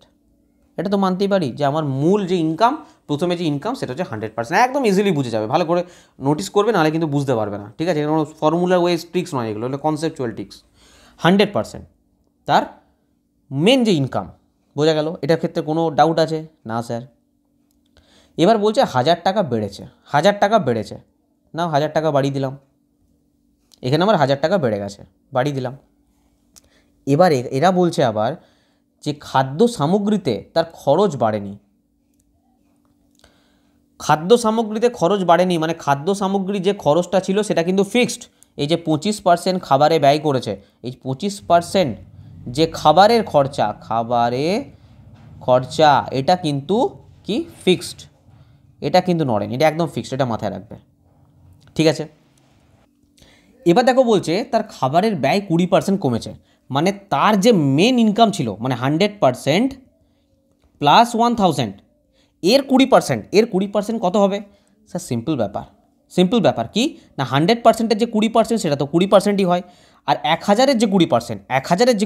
এটা তো মানতেই পারি যে আমার মূল যে ইনকাম, প্রথমে যে ইনকাম, সেটা হচ্ছে 100%। একদম ইজিলি বুঝে যাবে, ভালো করে নোটিস করবে, নাহলে কিন্তু বুঝতে পারবে না। ঠিক আছে, কোনো ফর্মুলার ওয়ে ট্রিক্স নয়, এগুলো হলো কনসেপচুয়াল ট্রিক্স। 100% তার মেন যে ইনকাম, বোঝা গেল? এটার ক্ষেত্রে কোনো ডাউট আছে না স্যার? এবার বলছে 1000 টাকা বেড়েছে, 1000 টাকা বেড়েছে, না 1000 টাকা বাড়িয়ে দিলাম, এখানে আমার 1000 টাকা বেড়ে গেছে, বাড়িয়ে দিলাম। এবার এরা বলছে আবার যে খাদ্য সামগ্রীতে তার খরচ বাড়েনি। খাদ্য সামগ্রীতে খরচ বাড়েনি মানে খাদ্য সামগ্রী যে খরচটা ছিল সেটা কিন্তু ফিক্সড। এই যে 25% খাবারে ব্যয় করেছে, এই 25% যে খাবারের খরচা, এটা কিন্তু কি ফিক্সড, এটা কিন্তু নড়েনি, এটা একদম ফিক্সড, এটা মাথায় রাখবে। ঠিক আছে, এবার দেখো বলছে তার খাবারের ব্যয় 20% কমেছে, মানে তার যে মেন ইনকাম ছিল, মানে 100% প্লাস 1000, এর 20% কত হবে? স্যার সিম্পল ব্যাপার কি না, 100%-এর যে 20% সেটা তো 20%ই হয়, আর 1000-এর যে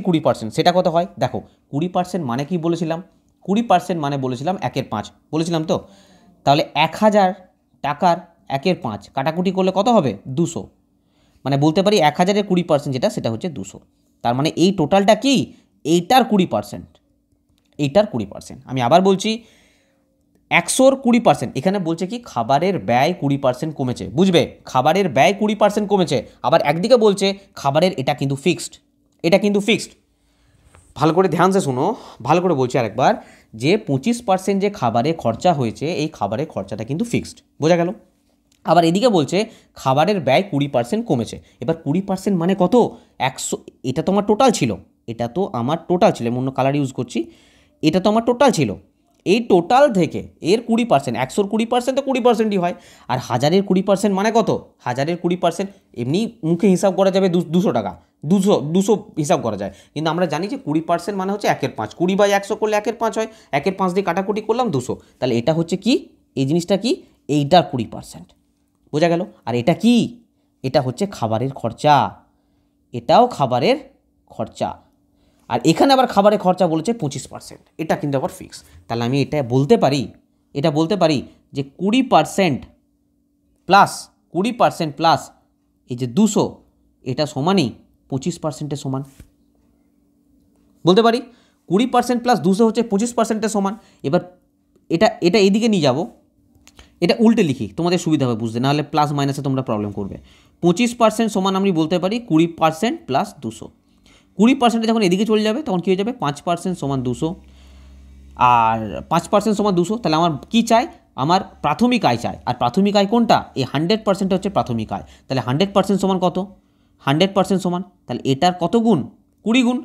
20% সেটা কত হয়? দেখো 20% মানে কি বলেছিলাম? 20% মানে বলেছিলাম 1/5 বলেছিলাম তো। তাহলে 1000 টাকার 1/5 কাটাকুটি করলে কত হবে? 200। মানে বলতে পারি 1000-এর 20% যেটা, সেটা হচ্ছে 200। তার মানে এই টোটালটা কি? এইটার 20%। আমি আবার বলছি 100-র 20%, এখানে বলছে কি খাবারের ব্যয় 20% কমেছে। বুঝবে, খাবারের ব্যয় 20% কমেছে, আবার একদিকে বলছে খাবারের এটা কিন্তু ফিক্সড। ভালো করে ধ্যান সে শুনো, ভালো করে বলছি আরেকবার, যে 25% যে খাবারে খরচা হয়েছে এই খাবারের খরচাটা কিন্তু ফিক্সড, বোঝা গেল। আবার এদিকে বলছে খাবারের ব্যয় 20% কমেছে। এবার 20% মানে কত? 100, এটা তো আমার টোটাল ছিল, এটা তো আমার টোটাল ছিল, আমি অন্য কালার ইউজ করছি, এটা তো আমার টোটাল ছিল। এই টোটাল থেকে এর 20%, 100-র 20% তো 20%ই হয়। আর 1000-এর 20% মানে কত? 1000-এর 20% এমনি মুখে হিসাব করা যাবে 200 টাকা, 200 হিসাব করা যায়, কিন্তু আমরা জানি যে 20% মানে হচ্ছে 1/5, 20/100 করলে 1/5 হয়, 1/5 দিয়ে কাটাকুটি করলাম 200, তাহলে এটা হচ্ছে কি, এই জিনিসটা কি, এইটার 20%, বোঝা গেল। আর এটা কি, এটা হচ্ছে খাবারের খরচা, এটাও খাবারের খরচা। আর এখানে আবার খাবারের খরচা বলেছে 25%, এটা কিন্তু আবার ফিক্স। তাহলে আমি এটা বলতে পারি যে 20% প্লাস 20% প্লাস এই যে 200, এটা সমানই 25%-এর সমান। বলতে পারি 20% প্লাস 200 হচ্ছে 25%-এর সমান। এবার এটা এইদিকে নিয়ে যাব, এটা উল্টে লিখি, তোমাদের সুবিধা হবে বুঝতে, নাহলে প্লাস মাইনাসে তোমরা প্রবলেম করবে। 25% সমান আমি বলতে পারি 20% প্লাস 200। 20% যখন এদিকে চলে যাবে তখন কী হয়ে যাবে, 5% সমান 200, আর 5% সমান 200। তাহলে আমার কি চাই, আমার প্রাথমিক আয় চাই। আর প্রাথমিক আয় কোনটা, এই 100% হচ্ছে প্রাথমিক আয়। তাহলে 100% সমান কত, 100% সমান, তাহলে এটার কত গুণ, 20 গুণ।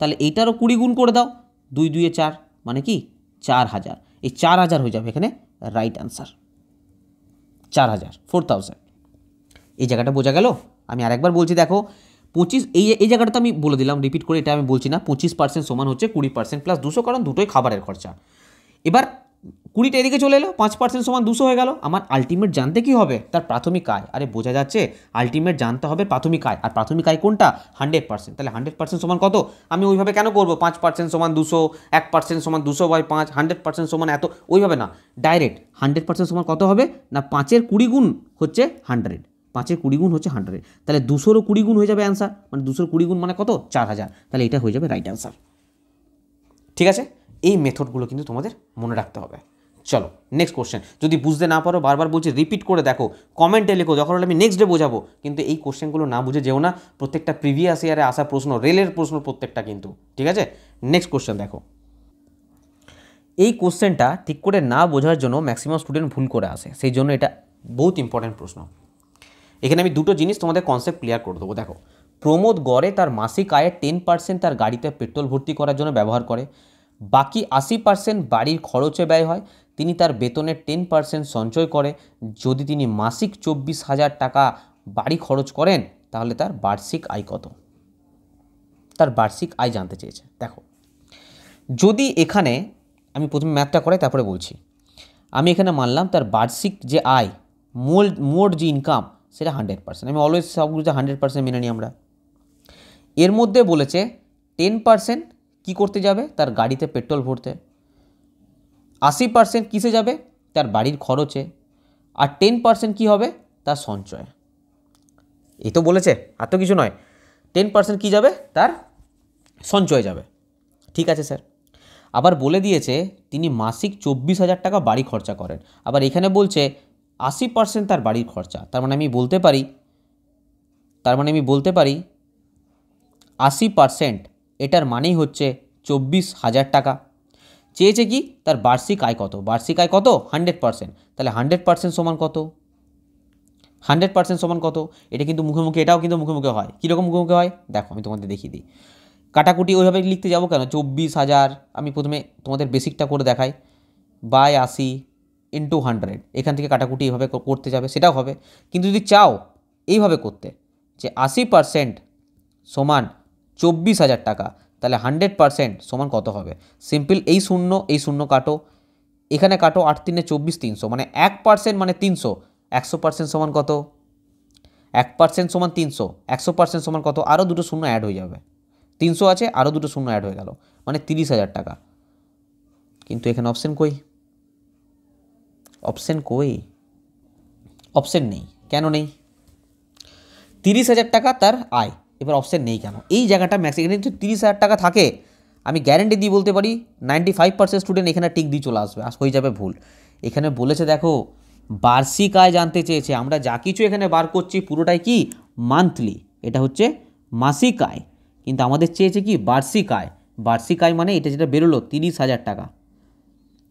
তাহলে এইটারও 20 গুণ করে দাও, 2 2 4 মানে কি 4000। এই 4000 হয়ে যাবে এখানে রাইট অ্যান্সার, 4000 এই জায়গাটা বোঝা গেল। আমি আরেকবার বলছি, দেখো 25, এই জায়গাটা তো আমি বলে দিলাম, রিপিট করে এটা আমি বলছি না। 25% সমান হচ্ছে 20% প্লাস 200, কারণ দুটোই খাবারের খরচা। এবার 20টা এদিকে চলে এলো, 5% সমান 200 হয়ে গেল। আমার আলটিমেট জানতে কি হবে, তার প্রাথমিক আয়। আরে বোঝা যাচ্ছে, আলটিমেট জানতে হবে প্রাথমিক আয়, আর প্রাথমিক আয় কোনটা, 100%। তাহলে 100% সমান কত, আমি ওইভাবে কেন করবো, 5% সমান 200, 1% সমান 200/5, 100% সমান এত, ওইভাবে না, ডাইরেক্ট 100% সমান কত হবে না, 5-এর 20 গুণ হচ্ছে 100, 5-এর 20 গুণ হচ্ছে 100, তাহলে 200-রও 20 গুণ হয়ে যাবে অ্যান্সার, মানে 200-র 20 গুণ মানে কত, 4000। তাহলে এটা হয়ে যাবে রাইট অ্যান্সার। ঠিক আছে, এই মেথডগুলো কিন্তু তোমাদের মনে রাখতে হবে। চলো নেক্সট কোশ্চেন, যদি বুঝতে না পারো বারবার বলছি রিপিট করে দেখো, কমেন্টে লেখো, দরকার হলে আমি নেক্সট ডে বোঝাবো, কিন্তু এই কোশ্চেনগুলো না বুঝে যেও না, প্রত্যেকটা প্রিভিয়াস ইয়ারে আসা প্রশ্ন, রেলের প্রশ্ন প্রত্যেকটা কিন্তু, ঠিক আছে। নেক্সট কোশ্চেন দেখো, এই কোশ্চেনটা ঠিক করে না বোঝার জন্য ম্যাক্সিমাম স্টুডেন্ট ভুল করে আসে, সেই জন্য এটা বহুত ইম্পর্ট্যান্ট প্রশ্ন। এখানে আমি দুটো জিনিস তোমাদের কনসেপ্ট ক্লিয়ার করে দেবো। দেখো, প্রমোদ গড়ে তার মাসিক আয়ের 10% তার গাড়িতে পেট্রোল ভর্তি করার জন্য ব্যবহার করে, বাকি 80% বাড়ির খরচে ব্যয় হয়। তিনি তার বেতনের 10% সঞ্চয় করে। যদি তিনি মাসিক 24,000 টাকা বাড়ি খরচ করেন তাহলে তার বার্ষিক আয় কত? তার বার্ষিক আয় জানতে চেয়েছে। দেখো, যদি এখানে আমি প্রথমে ম্যাথটা করাই তারপরে বলছি, আমি এখানে মানলাম তার বার্ষিক যে আয়, মোট যে ইনকাম সেটা 100%, আমি অলওয়েজ সবগুলোতে 100% মেনে নিই আমরা। এর মধ্যে বলেছে 10% কী করতে যাবে, তার গাড়িতে পেট্রোল ভরতে, 80% কিসে যাবে, তার বাড়ির খরচে, আর 10% কী হবে, তার সঞ্চয়। এই তো বলেছে, আর তো কিছু নয়। 10% কী যাবে, তার সঞ্চয় যাবে। ঠিক আছে স্যার। আবার বলে দিয়েছে তিনি মাসিক 24,000 টাকা বাড়ি খরচা করেন। আবার এখানে বলছে 80% তার বাড়ির খরচা। তার মানে আমি বলতে পারি 80%, এটার মানেই হচ্ছে 24,000 টাকা। চেয়েছে কি, তার বার্ষিক আয় কত, বার্ষিক আয় কত, 100%, তাহলে 100% সমান কত, 100% সমান কত। এটা কিন্তু মুখে মুখে, এটাও কিন্তু মুখে মুখে হয়। কীরকম মুখে মুখে হয় দেখো, আমি তোমাদের দেখিয়ে দিই। কাটাকুটি ওইভাবে লিখতে যাবো কেন, 24,000, আমি প্রথমে তোমাদের বেসিকটা করে দেখাই, বাই 80 ইন্টু 100, এখান থেকে কাটাকুটি এইভাবে করতে যাবে, সেটাও হবে। কিন্তু যদি চাও এইভাবে করতে, যে 80% সমান 24,000 টাকা, তাহলে 100% সমান কত হবে, সিম্পল, এই শূন্য কাটো, এখানে কাটো, 8 3 24, 300, মানে 1% মানে 300, 100% সমান কত, 1% সমান 300, 100% সমান কত, আরও দুটো শূন্য অ্যাড হয়ে যাবে, 300 আছে, আরও দুটো শূন্য অ্যাড হয়ে গেল, মানে 30,000 টাকা। কিন্তু এখানে অপশন কই, অপশন নেই। কেন নেই, 30,000 টাকা তার আয়, এবার অপশন নেই কেন, এই জায়গাটা ম্যাক্স। এখানে যদি 30,000 টাকা থাকে, আমি গ্যারেন্টি দিয়ে বলতে পারি 95% স্টুডেন্ট এখানে টিক দিয়ে চলে আসবে, হয়ে যাবে ভুল। এখানে বলেছে দেখো, বার্ষিক আয় জানতে চেয়েছে। আমরা যা কিছু এখানে বার করছি পুরোটাই কি মান্থলি, এটা হচ্ছে মাসিক আয়, কিন্তু আমাদের চেয়েছে কি বার্ষিক আয়। বার্ষিক আয় মানে এটা যেটা বেরোলো 30,000 টাকা,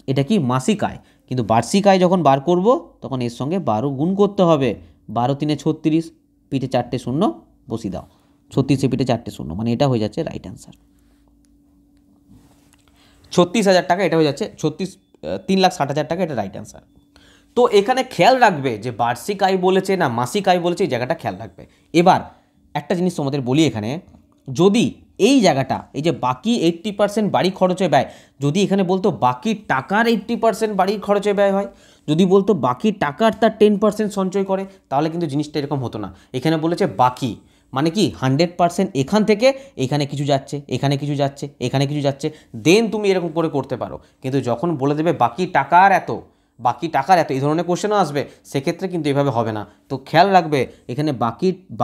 এটা কি মাসিক আয়, কিন্তু বার্ষিক আয় যখন বার করব তখন এর সঙ্গে 12 গুণ করতে হবে। 12 3 36, পিঠে 4টে শূন্য বসিয়ে দাও, 36 পিঠে 4টে শূন্য, মানে এটা হয়ে যাচ্ছে রাইট অ্যান্সার। 36,000 টাকা এটা হয়ে যাচ্ছে 3,60,000 টাকা, এটা রাইট অ্যান্সার। তো এখানে খেয়াল রাখবে যে বার্ষিক আয় বলেছে না মাসিক আয় বলেছে, এই জায়গাটা খেয়াল রাখবে। এবার একটা জিনিস তোমাদের বলি, এখানে যদি এই জায়গাটা এই যে বাকি 80% বাড়ি খরচে ব্যয়, যদি এখানে বলতো বাকি টাকার 80% বাড়ির খরচে ব্যয় হয়, যদি বলতো বাকি টাকার তার 10% সঞ্চয় করে, তাহলে কিন্তু জিনিসটা এরকম হতো না। এখানে বলেছে বাকি, মানে কি 100% এখান থেকে এখানে কিছু যাচ্ছে, এখানে কিছু যাচ্ছে, এখানে কিছু যাচ্ছে, দেন তুমি এরকম করে করতে পারো। কিন্তু যখন বলে দেবে বাকি টাকার এত, বাকি টাকার এত, এই ধরনের কোশ্চেনও আসবে, সেক্ষেত্রে কিন্তু এভাবে হবে না। তো খেয়াল রাখবে এখানে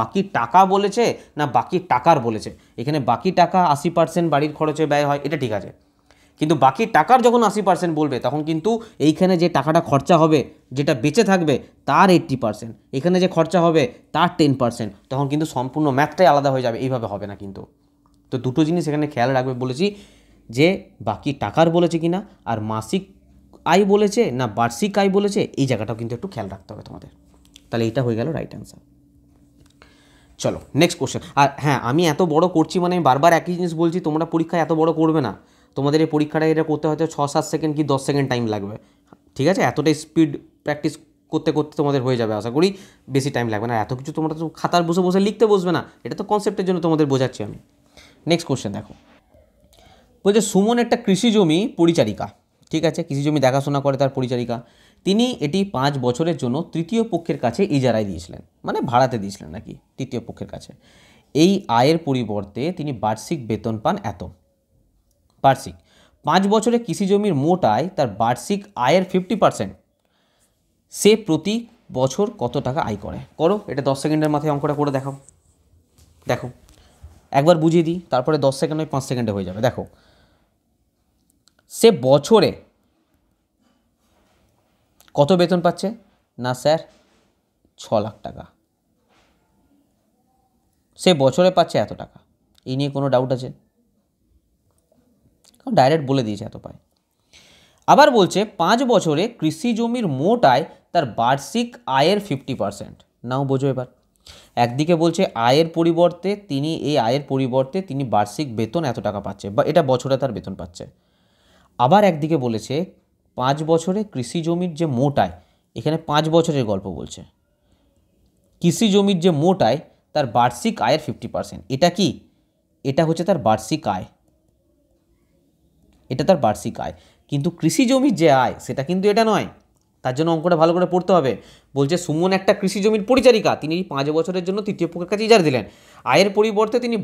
বাকি টাকা বলেছে না বাকি টাকার বলেছে। এখানে বাকি টাকা 80% বাড়ির খরচে ব্যয় হয়, এটা ঠিক আছে, কিন্তু বাকি টাকার যখন 80% বলবে তখন কিন্তু এইখানে যে টাকাটা খরচা হবে, যেটা বেঁচে থাকবে তার 80%, এখানে যে খরচা হবে তার 10%, তখন কিন্তু সম্পূর্ণ ম্যাথটাই আলাদা হয়ে যাবে, এইভাবে হবে না কিন্তু। তো দুটো জিনিস এখানে খেয়াল রাখবে বলেছি, যে বাকি টাকার বলেছে কিনা, আর মাসিক আয় বলেছে না বার্ষিক আয় বলেছে, এই জায়গাটাও কিন্তু একটু খেয়াল রাখতে হবে তোমাদের। তাহলে এটা হয়ে গেল রাইট অ্যান্সার। চলো নেক্সট কোশ্চেন। আর হ্যাঁ, আমি এত বড় করছি মানে আমি বারবার একই জিনিস বলছি, তোমরা পরীক্ষায় এত বড় করবে না, তোমাদের এই পরীক্ষাটা এটা করতে হয়তো 6-7 সেকেন্ড কি 10 সেকেন্ড টাইম লাগবে, ঠিক আছে? এতটাই স্পিড প্র্যাকটিস করতে করতে তোমাদের হয়ে যাবে, আশা করি বেশি টাইম লাগবে না। এত কিছু তোমরা তো খাতার বসে বসে লিখতে বসবে না, এটা তো কনসেপ্টের জন্য তোমাদের বোঝাচ্ছি আমি। নেক্সট কোশ্চেন দেখো, বলছে সুমন একটা কৃষি জমি পরিচারিকা, ঠিক আছে, কৃষি জমি দেখাশোনা করে তার পরিচারিকা, তিনি এটি 5 বছরের জন্য তৃতীয় পক্ষের কাছে ইজারায় দিয়েছিলেন, মানে ভাড়াতে দিয়েছিলেন নাকি তৃতীয় পক্ষের কাছে। এই আয়ের পরিবর্তে তিনি বার্ষিক বেতন পান এত। বার্ষিক 5 বছরে কৃষি জমির মোট আয় তার বার্ষিক আয়ের 50%, সে প্রতি বছর কত টাকা আয় করে? করো এটা 10 সেকেন্ডের মাথায় অঙ্কটা করে দেখাও। দেখো একবার বুঝিয়ে দিই, তারপরে 10 সেকেন্ড 5 সেকেন্ডে হয়ে যাবে। দেখো সে বছরে কত বেতন পাচ্ছে? না স্যার 6 লাখ টাকা, সে বছরে পাচ্ছে এত টাকা, এই নিয়ে কোনো ডাউট আছে? ডাইরেক্ট বলে দিয়েছে এত পায়। আবার বলছে 5 বছরে কৃষি জমির মোট আয় তার বার্ষিক আয়ের 50%। নাও বোঝো এবার, একদিকে বলছে আয়ের পরিবর্তে তিনি বার্ষিক বেতন এত টাকা পাচ্ছে, বা এটা বছরে তার বেতন পাচ্ছে। আবার একদিকে বলেছে 5 বছরে কৃষি জমির যে মোট আয়, এখানে 5 বছরের গল্প বলছে, কৃষি জমির যে মোট আয় তার বার্ষিক আয়ের 50%। এটা কি? এটা হচ্ছে তার বার্ষিক আয়, এটা তার বার্ষিক আয়, কিন্তু কৃষি জমির যে আয় সেটা কিন্তু এটা নয়। তার জন্য অঙ্কটা ভালো করে পড়তে হবে। বলছে সুমন একটা কৃষি জমির পরিচারিকা, তিনি 5 বছরের জন্য তৃতীয় পক্ষের কাছে ইজারা দিলেন, আয়ের পরিবর্তে তিনি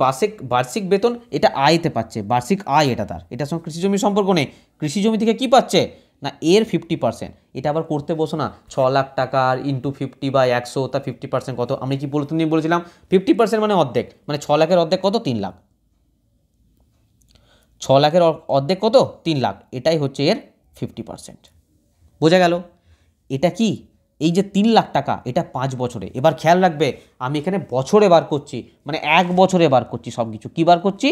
বার্ষিক বেতন, এটা আয়তে পাচ্ছে, বার্ষিক আয় এটা তার, এটার সঙ্গে কৃষি জমির সম্পর্ক নেই। কৃষি জমি থেকে কী পাচ্ছে? না এর 50%। এটা আবার করতে বসো না, 6 লাখ টাকার ইন্টু 50/100, তা 50% কত? আমি কি বলেছিলাম 50% মানে অর্ধেক, মানে 6 লাখের অর্ধেক কত? 3 লাখ। 6 লাখের অর্ধেক কত? 3 লাখ, এটাই হচ্ছে এর 50%। বোঝা গেল? এটা কি? এই যে 3 লাখ টাকা, এটা 5 বছরে। এবার খেয়াল রাখবে আমি এখানে বছরে বার করছি, মানে 1 বছরে বার করছি, সব কিছু কী বার করছি?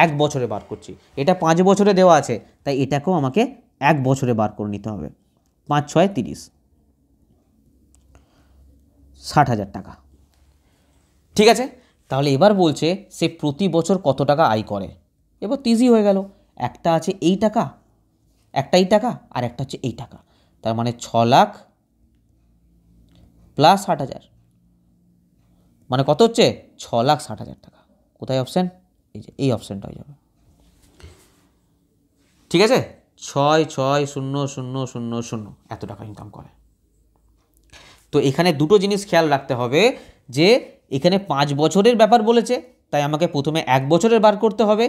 1 বছরে বার করছি। এটা 5 বছরে দেওয়া আছে, তাই এটাকেও আমাকে 1 বছরে বার করে নিতে হবে। 5 6 30, 60,000 টাকা, ঠিক আছে? তাহলে এবার বলছে সে প্রতি বছর কত টাকা আয় করে। এবার ইজি হয়ে গেল, একটা আছে এই টাকা, একটা এই টাকা, আর একটা হচ্ছে এই টাকা, তার মানে 6 লাখ প্লাস 60,000, মানে কত হচ্ছে? 6,60,000 টাকা। কোথায় অপশান? এই যে এই অপশানটা হয়ে যাবে, ঠিক আছে? 6,6,0,0,0 এত টাকা ইনকাম করে। তো এখানে দুটো জিনিস খেয়াল রাখতে হবে, যে এখানে 5 বছরের ব্যাপার বলেছে, তাই আমাকে প্রথমে 1 বছরের বার করতে হবে,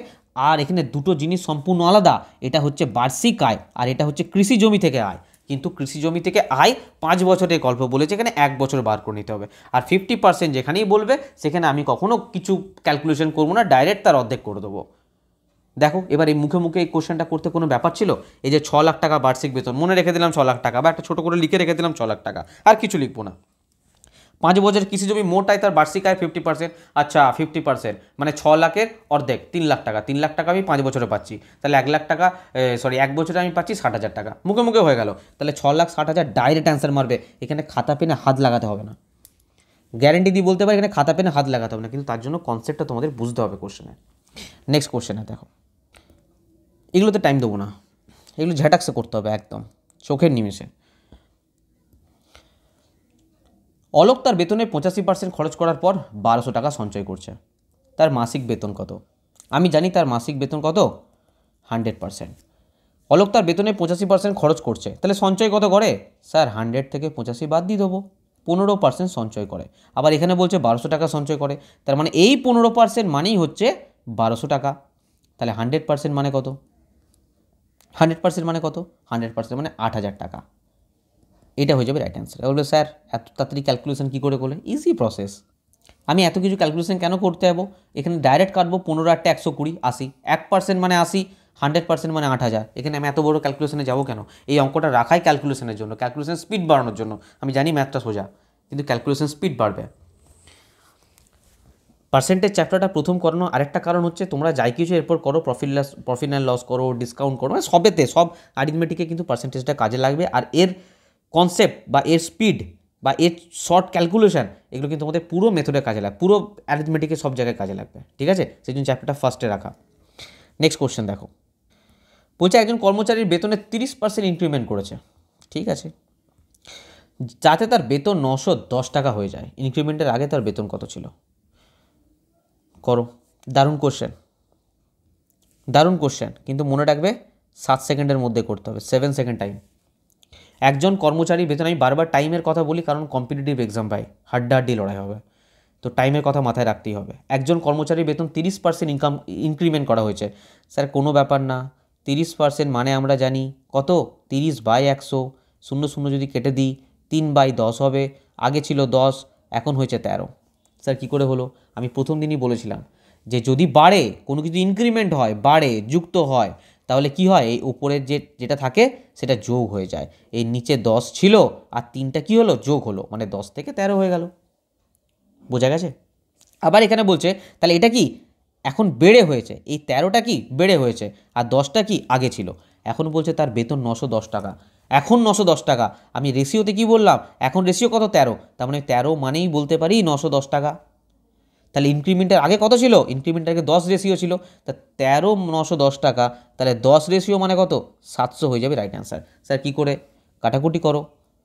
আর এখানে দুটো জিনিস সম্পূর্ণ আলাদা, এটা হচ্ছে বার্ষিক আয় আর এটা হচ্ছে কৃষি জমি থেকে আয়। কিন্তু কৃষি জমি থেকে আয় 5 বছরের গল্প বলেছে, এখানে 1 বছর বার করে নিতে হবে। আর 50% যেখানেই বলবে সেখানে আমি কখনো কিছু ক্যালকুলেশন করবো না, ডাইরেক্ট তার অর্ধেক করে দেবো। দেখো এবার এই মুখে মুখে এই কোশ্চেনটা করতে কোনো ব্যাপার ছিল? এই যে 6 লাখ টাকা বার্ষিক বেতন, মনে রেখে দিলাম 6 লাখ টাকা, বা একটা ছোটো করে লিখে রেখে দিলাম 6 লাখ টাকা, আর কিছু লিখবো না। 5 বছরের কৃষি জমি মোট আয় তার বার্ষিক আয় 50%। আচ্ছা 50% মানে 6 লাখের অর্ধেক 3 লাখ টাকা। 3 লাখ টাকা আমি 5 বছরে পাচ্ছি, তাহলে 1 লাখ টাকা, সরি 1 বছরে আমি পাচ্ছি 60,000 টাকা। মুখে মুখে হয়ে গেল, তাহলে 6,60,000 ডাইরেক্ট অ্যান্সার মারবে। এখানে খাতা পেনে হাত লাগাতে হবে না, গ্যারেন্টি দিয়ে বলতে পারি এখানে খাতা পেনে হাত লাগাতে হবে না, কিন্তু তার জন্য কনসেপ্টটা তোমাদের বুঝতে হবে কোশ্চেনে। নেক্সট কোশ্চেনে দেখো, এগুলোতে টাইম দেবো না, এগুলো ঝাটাকসে করতে হবে একদম চোখের নিমেষে। অলোক তার বেতনের 85% খরচ করার পর 1200 টাকা সঞ্চয় করছে, তার মাসিক বেতন কত? আমি জানি তার মাসিক বেতন কত, 100%। অলোক তার বেতনের 85% খরচ করছে, তাহলে সঞ্চয় কত করে? স্যার 100 থেকে 85 বাদ দিয়ে দেবো, 15% সঞ্চয় করে। আবার এখানে বলছে 1200 টাকা সঞ্চয় করে, তার মানে এই 15% মানেই হচ্ছে 1200 টাকা। তাহলে 100% মানে কত? 100% মানে কত? 100% মানে 8,000 টাকা। এটা হয়ে যাবে রাইট অ্যান্সার। বলবে স্যার এত তাড়াতাড়ি ক্যালকুলেশন কী করে করলে? Easy process. আমি এত কিছু ক্যালকুলেশন কেন করতে যাবো? এখানে ডাইরেক্ট কাটবো 15 8 120 80, 1% মানে 80, 100% মানে 8,000। এখানে আমি এত বড় ক্যালকুলেশনে যাবো কেন? এই অঙ্কটা রাখাই ক্যালকুলেশনের জন্য, ক্যালকুলেশন স্পিড বাড়ানোর জন্য। আমি জানি ম্যাথটা সোজা, কিন্তু ক্যালকুলেশন স্পিড বাড়বে। পার্সেন্টেজ চ্যাপ্টারটা প্রথম করানো আরেকটা কারণ হচ্ছে তোমরা যাই কিছু এরপর করো, প্রফিট অ্যান্ড লস করো, ডিসকাউন্ট করো, মানে সবেতে সব আরিথমেটিকে কিন্তু পার্সেন্টেজটা কাজে লাগবে। আর এর কনসেপ্ট বা এর স্পিড বা এর শর্ট ক্যালকুলেশন এগুলো কিন্তু তোমাদের পুরো মেথডে কাজে লাগবে, পুরো অ্যারিথমেটিকে সব জায়গায় কাজে লাগবে, ঠিক আছে? সেই জন্য চ্যাপ্টারটা ফার্স্টে রাখা। নেক্সট কোশ্চেন দেখো, বলছে একজন কর্মচারীর বেতনে 30% ইনক্রিমেন্ট করেছে, ঠিক আছে, যাতে তার বেতন 910 টাকা হয়ে যায়। ইনক্রিমেন্টের আগে তার বেতন কত ছিল? করো, দারুণ কোশ্চেন, দারুণ কোশ্চেন, কিন্তু মনে রাখবে 7 সেকেন্ডের মধ্যে করতে হবে, 7 সেকেন্ড টাইম। একজন কর্মচারীর বেতন, আমি বারবার টাইমের কথা বলি কারণ কম্পিটিটিভ এক্সাম ভাই, হাড্ডাহাড্ডি লড়াই হবে, তো টাইমের কথা মাথায় রাখতেই হবে। একজন কর্মচারীর বেতন 30% ইনক্রিমেন্ট করা হয়েছে। স্যার কোনো ব্যাপার না, 30% মানে আমরা জানি কত, 30/100, 0 যদি কেটে দিই 3/10 হবে। আগে ছিল 10, এখন হয়েছে 13। স্যার কী করে হলো? আমি প্রথম দিনই বলেছিলাম যে যদি বাড়ে, কোনো কিছু ইনক্রিমেন্ট হয়, বাড়ে, যুক্ত হয়, তাহলে কি হয়, এই উপরের যেটা থাকে সেটা যোগ হয়ে যায়। এই নিচে 10 ছিল আর 3টা কী হলো, যোগ হলো, মানে 10 থেকে 13 হয়ে গেল। বোঝা গেছে? আবার এখানে বলছে তাহলে এটা কি এখন বেড়ে হয়েছে, এই 13টা কি বেড়ে হয়েছে আর 10টা কি আগে ছিল। এখন বলছে তার বেতন 910 টাকা, এখন 910 টাকা। আমি রেশিওতে কি বললাম, এখন রেশিও কত, 13, তার মানে 13 মানেই বলতে পারি 910 টাকা। তাহলে ইনক্রিমেন্টের আগে কত ছিল? ইনক্রিমেন্টের আগে 10 রেশিও ছিল, তা 13 910 টাকা, তাহলে 10 রেশিও মানে কত, 700 হয়ে যাবে রাইট অ্যান্সার। স্যার কী করে? কাটাকুটি করো,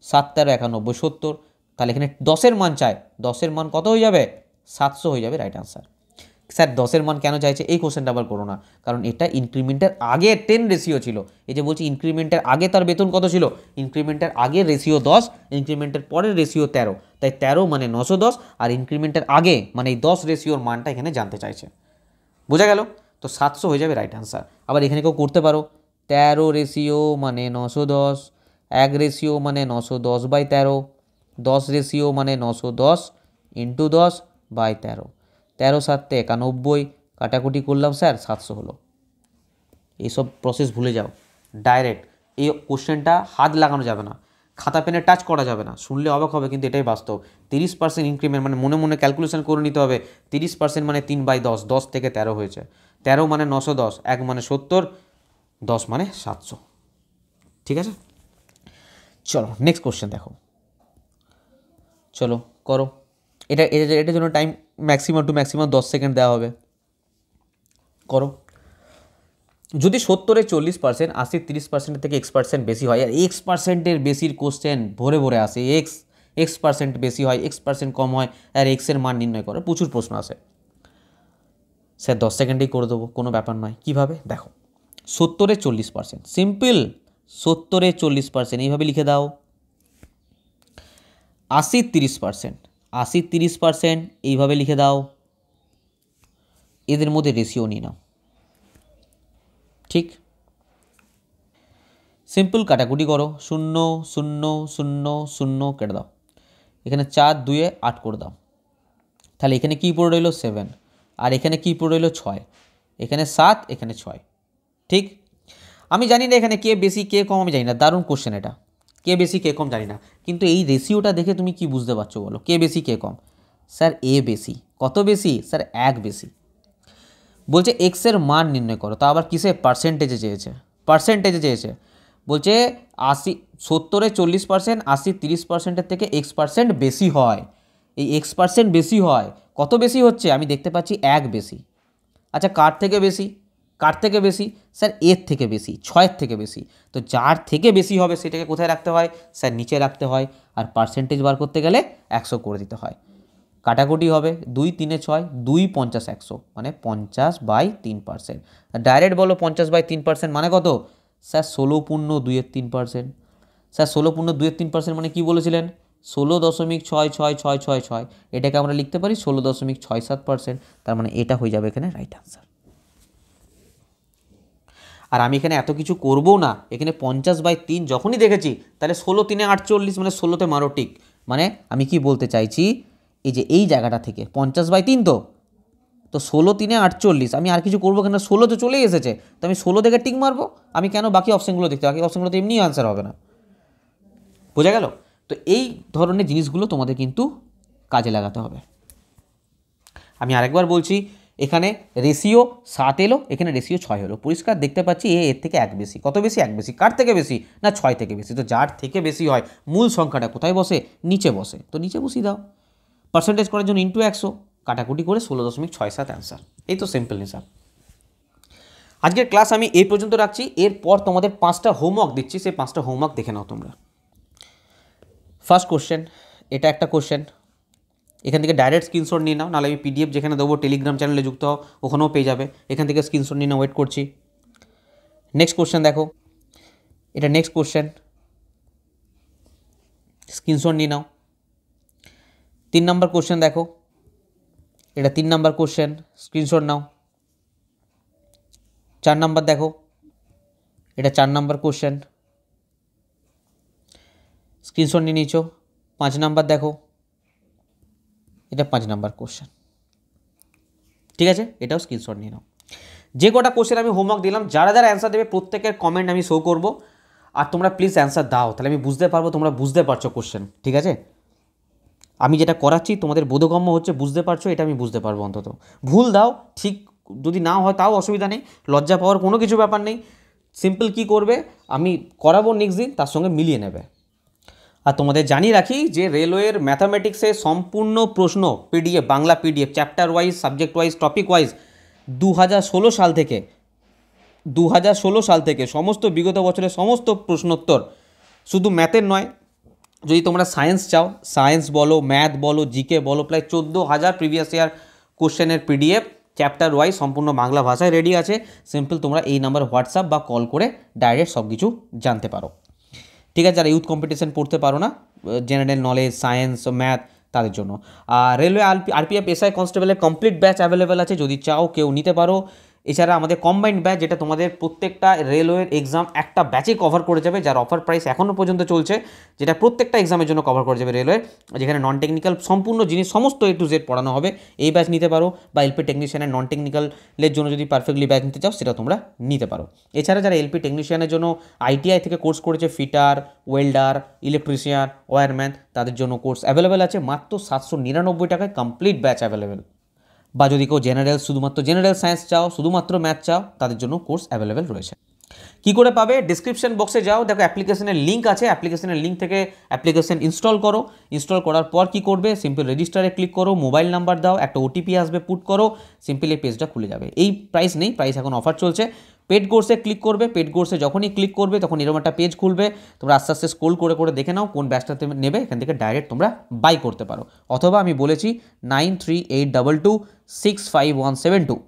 7 13 91 70, তাহলে এখানে 10-এর মান চায়, 10-এর মান কত হয়ে যাবে, 700 হয়ে যাবে রাইট অ্যান্সার। স্যার 10-এর মান কেন চাইছে? এই কোশ্চেনটা আবার করো না, কারণ এটা ইনক্রিমেন্টের আগে 10 রেশিও ছিল। এই যে বলছি ইনক্রিমেন্টের আগে তার বেতন কত ছিল, ইনক্রিমেন্টের আগে রেশিও 10, ইনক্রিমেন্টের পরের রেশিও 13, তাই 13 মানে 910, আর ইনক্রিমেন্টের আগে মানে এই 10 রেশিওর মানটা এখানে জানতে চাইছে। বোঝা গেল? তো 700 হয়ে যাবে রাইট অ্যান্সার। আবার এখানে কেউ করতে পারো 13 রেশিও মানে 910, 1 রেশিও মানে 910/13, 10 রেশিও মানে 910 ইন্টু 10/13, 13 7 91, কাটাকুটি করলাম স্যার 700 হলো। এইসব প্রসেস ভুলে যাও, ডাইরেক্ট এই কোশ্চেনটা হাত লাগানো যাবে না, খাতা পেনে টাচ করা যাবে না। শুনলে অবাক হবে কিন্তু এটাই বাস্তব। 30% ইনক্রিমেন্ট মানে মনে মনে ক্যালকুলেশন করে নিতে হবে, 30% মানে 3/10, 10 থেকে 13 হয়েছে, 13 মানে 910, 1 মানে 70, 10 মানে 700। ঠিক আছে, চলো নেক্সট কোশ্চেন দেখো, চলো করো। এটার জন্য time maximum to maximum 10 second দেওয়া হবে, করো। যদি 70-এ 40%, 80-র 30% থেকে X% বেশি হয়, আর X%-এর বেশির কোশ্চেন ভরে ভরে আসে, X% বেশি হয়, X% কম হয়, আর X-এর মান নির্ণয় করে, প্রচুর প্রশ্ন আসে। স্যার 10 সেকেন্ডেই করে দেবো, কোনো ব্যাপার নয়। কীভাবে দেখো, 70-এ 40%, সিম্পল, 70-এ 40% এইভাবে লিখে দাও। 80-র 30%, 80-র 30% এইভাবে লিখে দাও। এদের মধ্যে রেশিও নিয়ে নাও, ঠিক, সিম্পল কাটাকুটি করো, 0 0 0 0 কেটে দাও, এখানে 4 2-এ 8 করে দাও, তাহলে এখানে কী পড়ে রইল 7, আর এখানে কী পড়ে রইল 6, এখানে 7, এখানে 6, ঠিক। আমি জানি না এখানে কে বেশি কে কম, আমি জানি না, দারুণ কোশ্চেন এটা, কে বেশি কে কম জানি না, কিন্তু এই রেশিওটা দেখে তুমি কি বুঝতে পারছো বলো? কে বেশি কে কম? স্যার এ বেশি। কত বেশি? স্যার 1 বেশি। বলছে এক্সের মান নির্ণয় করো, তা আবার কিসে? পার্সেন্টেজে চেয়েছে, পার্সেন্টেজে চেয়েছে। বলছে 80, 70-এ 40%, 80 30%-এর থেকে X% বেশি হয়। এই X% বেশি হয়, কত বেশি হচ্ছে? আমি দেখতে পাচ্ছি 1 বেশি। আচ্ছা কার থেকে বেশি? কার থেকে বেশি? স্যার এর থেকে বেশি, 6-এর থেকে বেশি। তো যার থেকে বেশি হবে সেটাকে কোথায় রাখতে হয়? স্যার নিচে রাখতে হয়। আর পার্সেন্টেজ বার করতে গেলে 100 করে দিতে হয়। কাটাকুটি হবে 2 3 6, 2 50 100, মানে 50/3%। ডাইরেক্ট বলো 50/3% মানে কত? স্যার 16.2-3%। স্যার 16.2-3% মানে কি বলেছিলেন? 16.66666। এটাকে আমরা লিখতে পারি 16.67%। তার মানে এটা হয়ে যাবে এখানে রাইট আনসার। আর আমি এখানে এত কিছু করবো না, এখানে 50/3 যখনই দেখেছি তাহলে 16 3 48, মানে 16তে মারো টিক। মানে আমি কি বলতে চাইছি, এই যে এই জায়গাটা থেকে 50/3 তো 16 3 48, আমি আর কিছু করবো কেন? 16 তো চলেই এসেছে, তো আমি 16 দেখে টিক মারবো। আমি কেন বাকি অপশানগুলো দেখতে? বাকি অপশানগুলোতে এমনি আনসার হবে না। বোঝা গেল? তো এই ধরনের জিনিসগুলো তোমাদের কিন্তু কাজে লাগাতে হবে। আমি আরেকবার বলছি, এখানে রেশিও 7 এলো, এখানে রেশিও 6 হলো। পরিষ্কার দেখতে পাচ্ছি এর থেকে 1 বেশি। কত বেশি? 1 বেশি। কার থেকে বেশি? না 6 থেকে বেশি। তো যার থেকে বেশি হয় মূল সংখ্যাটা কোথায় বসে? নিচে বসে। তো নিচে বসিয়ে দাও। পার্সেন্টেজ করার জন্য ইন্টু 100, কাটাকুটি করে 16.67 অ্যান্সার। এই তো সিম্পল হিসাব। আজকের ক্লাস আমি এই পর্যন্ত রাখছি। এরপর তোমাদের 5টা হোমওয়ার্ক দিচ্ছি, সেই 5টা হোমওয়ার্ক দেখে নাও তোমরা। ফার্স্ট কোশ্চেন, এটা একটা কোশ্চেন, এখান থেকে ডাইরেক্ট স্ক্রিনশট নিয়ে নাও, নাহলে আমি পিডিএফ যেখানে দেবো টেলিগ্রাম চ্যানেলে যুক্ত হও, ওখানেও পেয়ে যাবে। এখান থেকে স্ক্রিনশট নিয়ে নাও, ওয়েট করছি। নেক্সট কোশ্চেন দেখো, এটা নেক্সট কোশ্চেন, স্ক্রিনশট নিয়ে নাও। 3 নম্বর কোশ্চেন দেখো, এটা 3 নম্বর কোশ্চেন, স্ক্রিনশট নাও। 4 নম্বর দেখো, এটা 4 নম্বর কোশ্চেন, স্ক্রিনশট নিয়ে নিচ্ছ। 5 নম্বর দেখো, এটা 5 নম্বর কোশ্চেন। ঠিক আছে, এটাও স্ক্রিনশট নিয়ে নাও। যে কটা কোশ্চেন আমি হোমওয়ার্ক দিলাম, যারা যারা অ্যান্সার দেবে প্রত্যেকের কমেন্ট আমি শো করব। আর তোমরা প্লিজ অ্যান্সার দাও, তাহলে আমি বুঝতে পারবো তোমরা বুঝতে পারছো কোশ্চেন। ঠিক আছে, আমি যেটা করাচ্ছি তোমাদের বোধগম্য হচ্ছে, বুঝতে পারছো, এটা আমি বুঝতে পারবো অন্তত। ভুল দাও, ঠিক যদি না হয় তাও অসুবিধা নেই, লজ্জা পাওয়ার কোনো কিছু ব্যাপার নেই। সিম্পল কি করবে, আমি করাবো নেক্সট দিন, তার সঙ্গে মিলিয়ে নেবে। আর তোমাদের জানিয়ে রাখি যে রেলওয়ের ম্যাথামেটিক্সে সম্পূর্ণ প্রশ্ন PDF, Bangla PDF, chapter wise, subject wise, topic wise 2016 সাল থেকে সমস্ত বিগত বছরের সমস্ত প্রশ্নোত্তর, শুধু ম্যাথের নয়, যদি তোমরা সায়েন্স চাও, সায়েন্স বলো, ম্যাথ বলো, জিকে বলো, প্রায় 14,000 প্রিভিয়াস ইয়ার কোশ্চেনের পিডিএফ চ্যাপ্টার ওয়াইজ সম্পূর্ণ বাংলা ভাষায় রেডি আছে। সিম্পল তোমরা এই নাম্বার হোয়াটসঅ্যাপ বা কল করে ডাইরেক্ট সব কিছু জানতে পারো। ঠিক আছে, যারা ইউথ কম্পিটিশন পড়তে পারো না, জেনারেল নলেজ, সায়েন্স, ম্যাথ, তাদের জন্য। আর রেলওয়ে আরপিএফ এসআই কনস্টেবলের কমপ্লিট ব্যাচ অ্যাভেলেবেল আছে, যদি চাও কেউ নিতে পারো। এছাড়া আমাদের কম্বাইন্ড ব্যাচ, যেটা তোমাদের প্রত্যেকটা রেলওয়ের এক্সাম একটা ব্যাচে কভার করে যাবে, যার অফার প্রাইস এখনও পর্যন্ত চলছে, যেটা প্রত্যেকটা এক্সামের জন্য কভার করে যাবে রেলওয়ে, যেখানে নন টেকনিক্যাল সম্পূর্ণ জিনিস সমস্ত A to Z পড়ানো হবে। এই ব্যাচ নিতে পারো, বা এলপি টেকনিশিয়ানের নন টেকনিক্যালের জন্য যদি পারফেক্টলি ব্যাচ নিতে চাও, সেটা তোমরা নিতে পারো। এছাড়া যারা এলপি টেকনিশিয়ানের জন্য আইটিআই থেকে কোর্স করেছে, ফিটার, ওয়েল্ডার, ইলেকট্রিশিয়ান, ওয়্যারম্যান, তাদের জন্য কোর্স অ্যাভেলেবেল আছে মাত্র 799 টাকায়, কমপ্লিট ব্যাচ অ্যাভেলেবেল। বা যদি কেউ জেনারেল, শুধুমাত্র জেনারেল সায়েন্স চাও, শুধুমাত্র ম্যাথ চাও, তাদের জন্য কোর্স অ্যাভেলেবেল রয়েছে। কী করে পাবে? ডিসক্রিপশন বক্সে যাও, দেখো অ্যাপ্লিকেশনের লিঙ্ক আছে, অ্যাপ্লিকেশনের লিঙ্ক থেকে অ্যাপ্লিকেশন ইনস্টল করো। ইনস্টল করার পর কী করবে, সিম্পল রেজিস্টারে ক্লিক করো, মোবাইল নাম্বার দাও, একটা ওটিপি আসবে, পুট করো, সিম্পল এই পেজটা খুলে যাবে। এই প্রাইস নেই, প্রাইস এখন অফার চলছে। পেড কোর্সে ক্লিক করবে, পেড কোর্সে যখনই ক্লিক করবে তখন এরকম একটা পেজ খুলবে, তোমরা আস্তে আস্তে স্ক্রোল করে করে দেখে নাও কোন ব্যাচটাতে নেবে, এখান থেকে ডাইরেক্ট তোমরা বাই করতে পারো। অথবা আমি বলেছি 9382265172,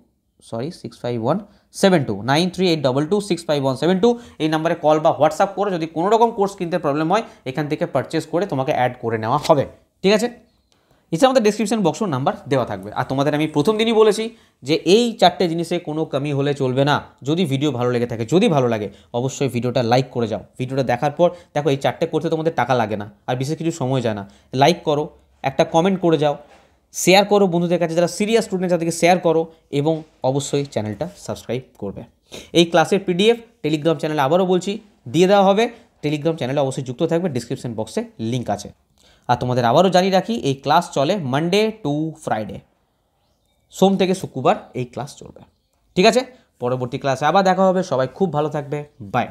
সরি 65172, 9382265172, এই নাম্বারে কল বা হোয়াটসঅ্যাপ করে যদি কোনো রকম কোর্স কিনতে প্রবলেম হয়, এখান থেকে পারচেস করে তোমাকে অ্যাড করে নেওয়া হবে। ঠিক আছে, এছাড়া আমাদের ডিসক্রিপশন বক্সও নাম্বার দেওয়া থাকবে। আর তোমাদের আমি প্রথম দিনই বলেছি যে এই 4টে জিনিসে কোনো কমি হলে চলবে না। যদি ভিডিও ভালো লেগে থাকে, যদি ভালো লাগে, অবশ্যই ভিডিওটা লাইক করে যাও। ভিডিওটা দেখার পর দেখো এই 4টে করতে তোমাদের টাকা লাগে না, আর বিশেষ কিছু সময় যায় না। লাইক করো, একটা কমেন্ট করে যাও, শেয়ার করো বন্ধুদের কাছে, যারা সিরিয়াস স্টুডেন্ট তাদেরকে শেয়ার করো, এবং অবশ্যই চ্যানেলটা সাবস্ক্রাইব করবে। এই ক্লাসের পিডিএফ টেলিগ্রাম চ্যানেলে আবারও বলছি দিয়ে দেওয়া হবে। টেলিগ্রাম চ্যানেলে অবশ্যই যুক্ত থাকবে, ডিসক্রিপশন বক্সে লিঙ্ক আছে। আর তোমাদের আবারও জানিয়ে রাখি, এই ক্লাস চলে মানডে টু ফ্রাইডে, সোম থেকে শুক্রবার এই ক্লাস চলবে। ঠিক আছে, পরবর্তী ক্লাসে আবার দেখা হবে। সবাই খুব ভালো থাকবে, বাই।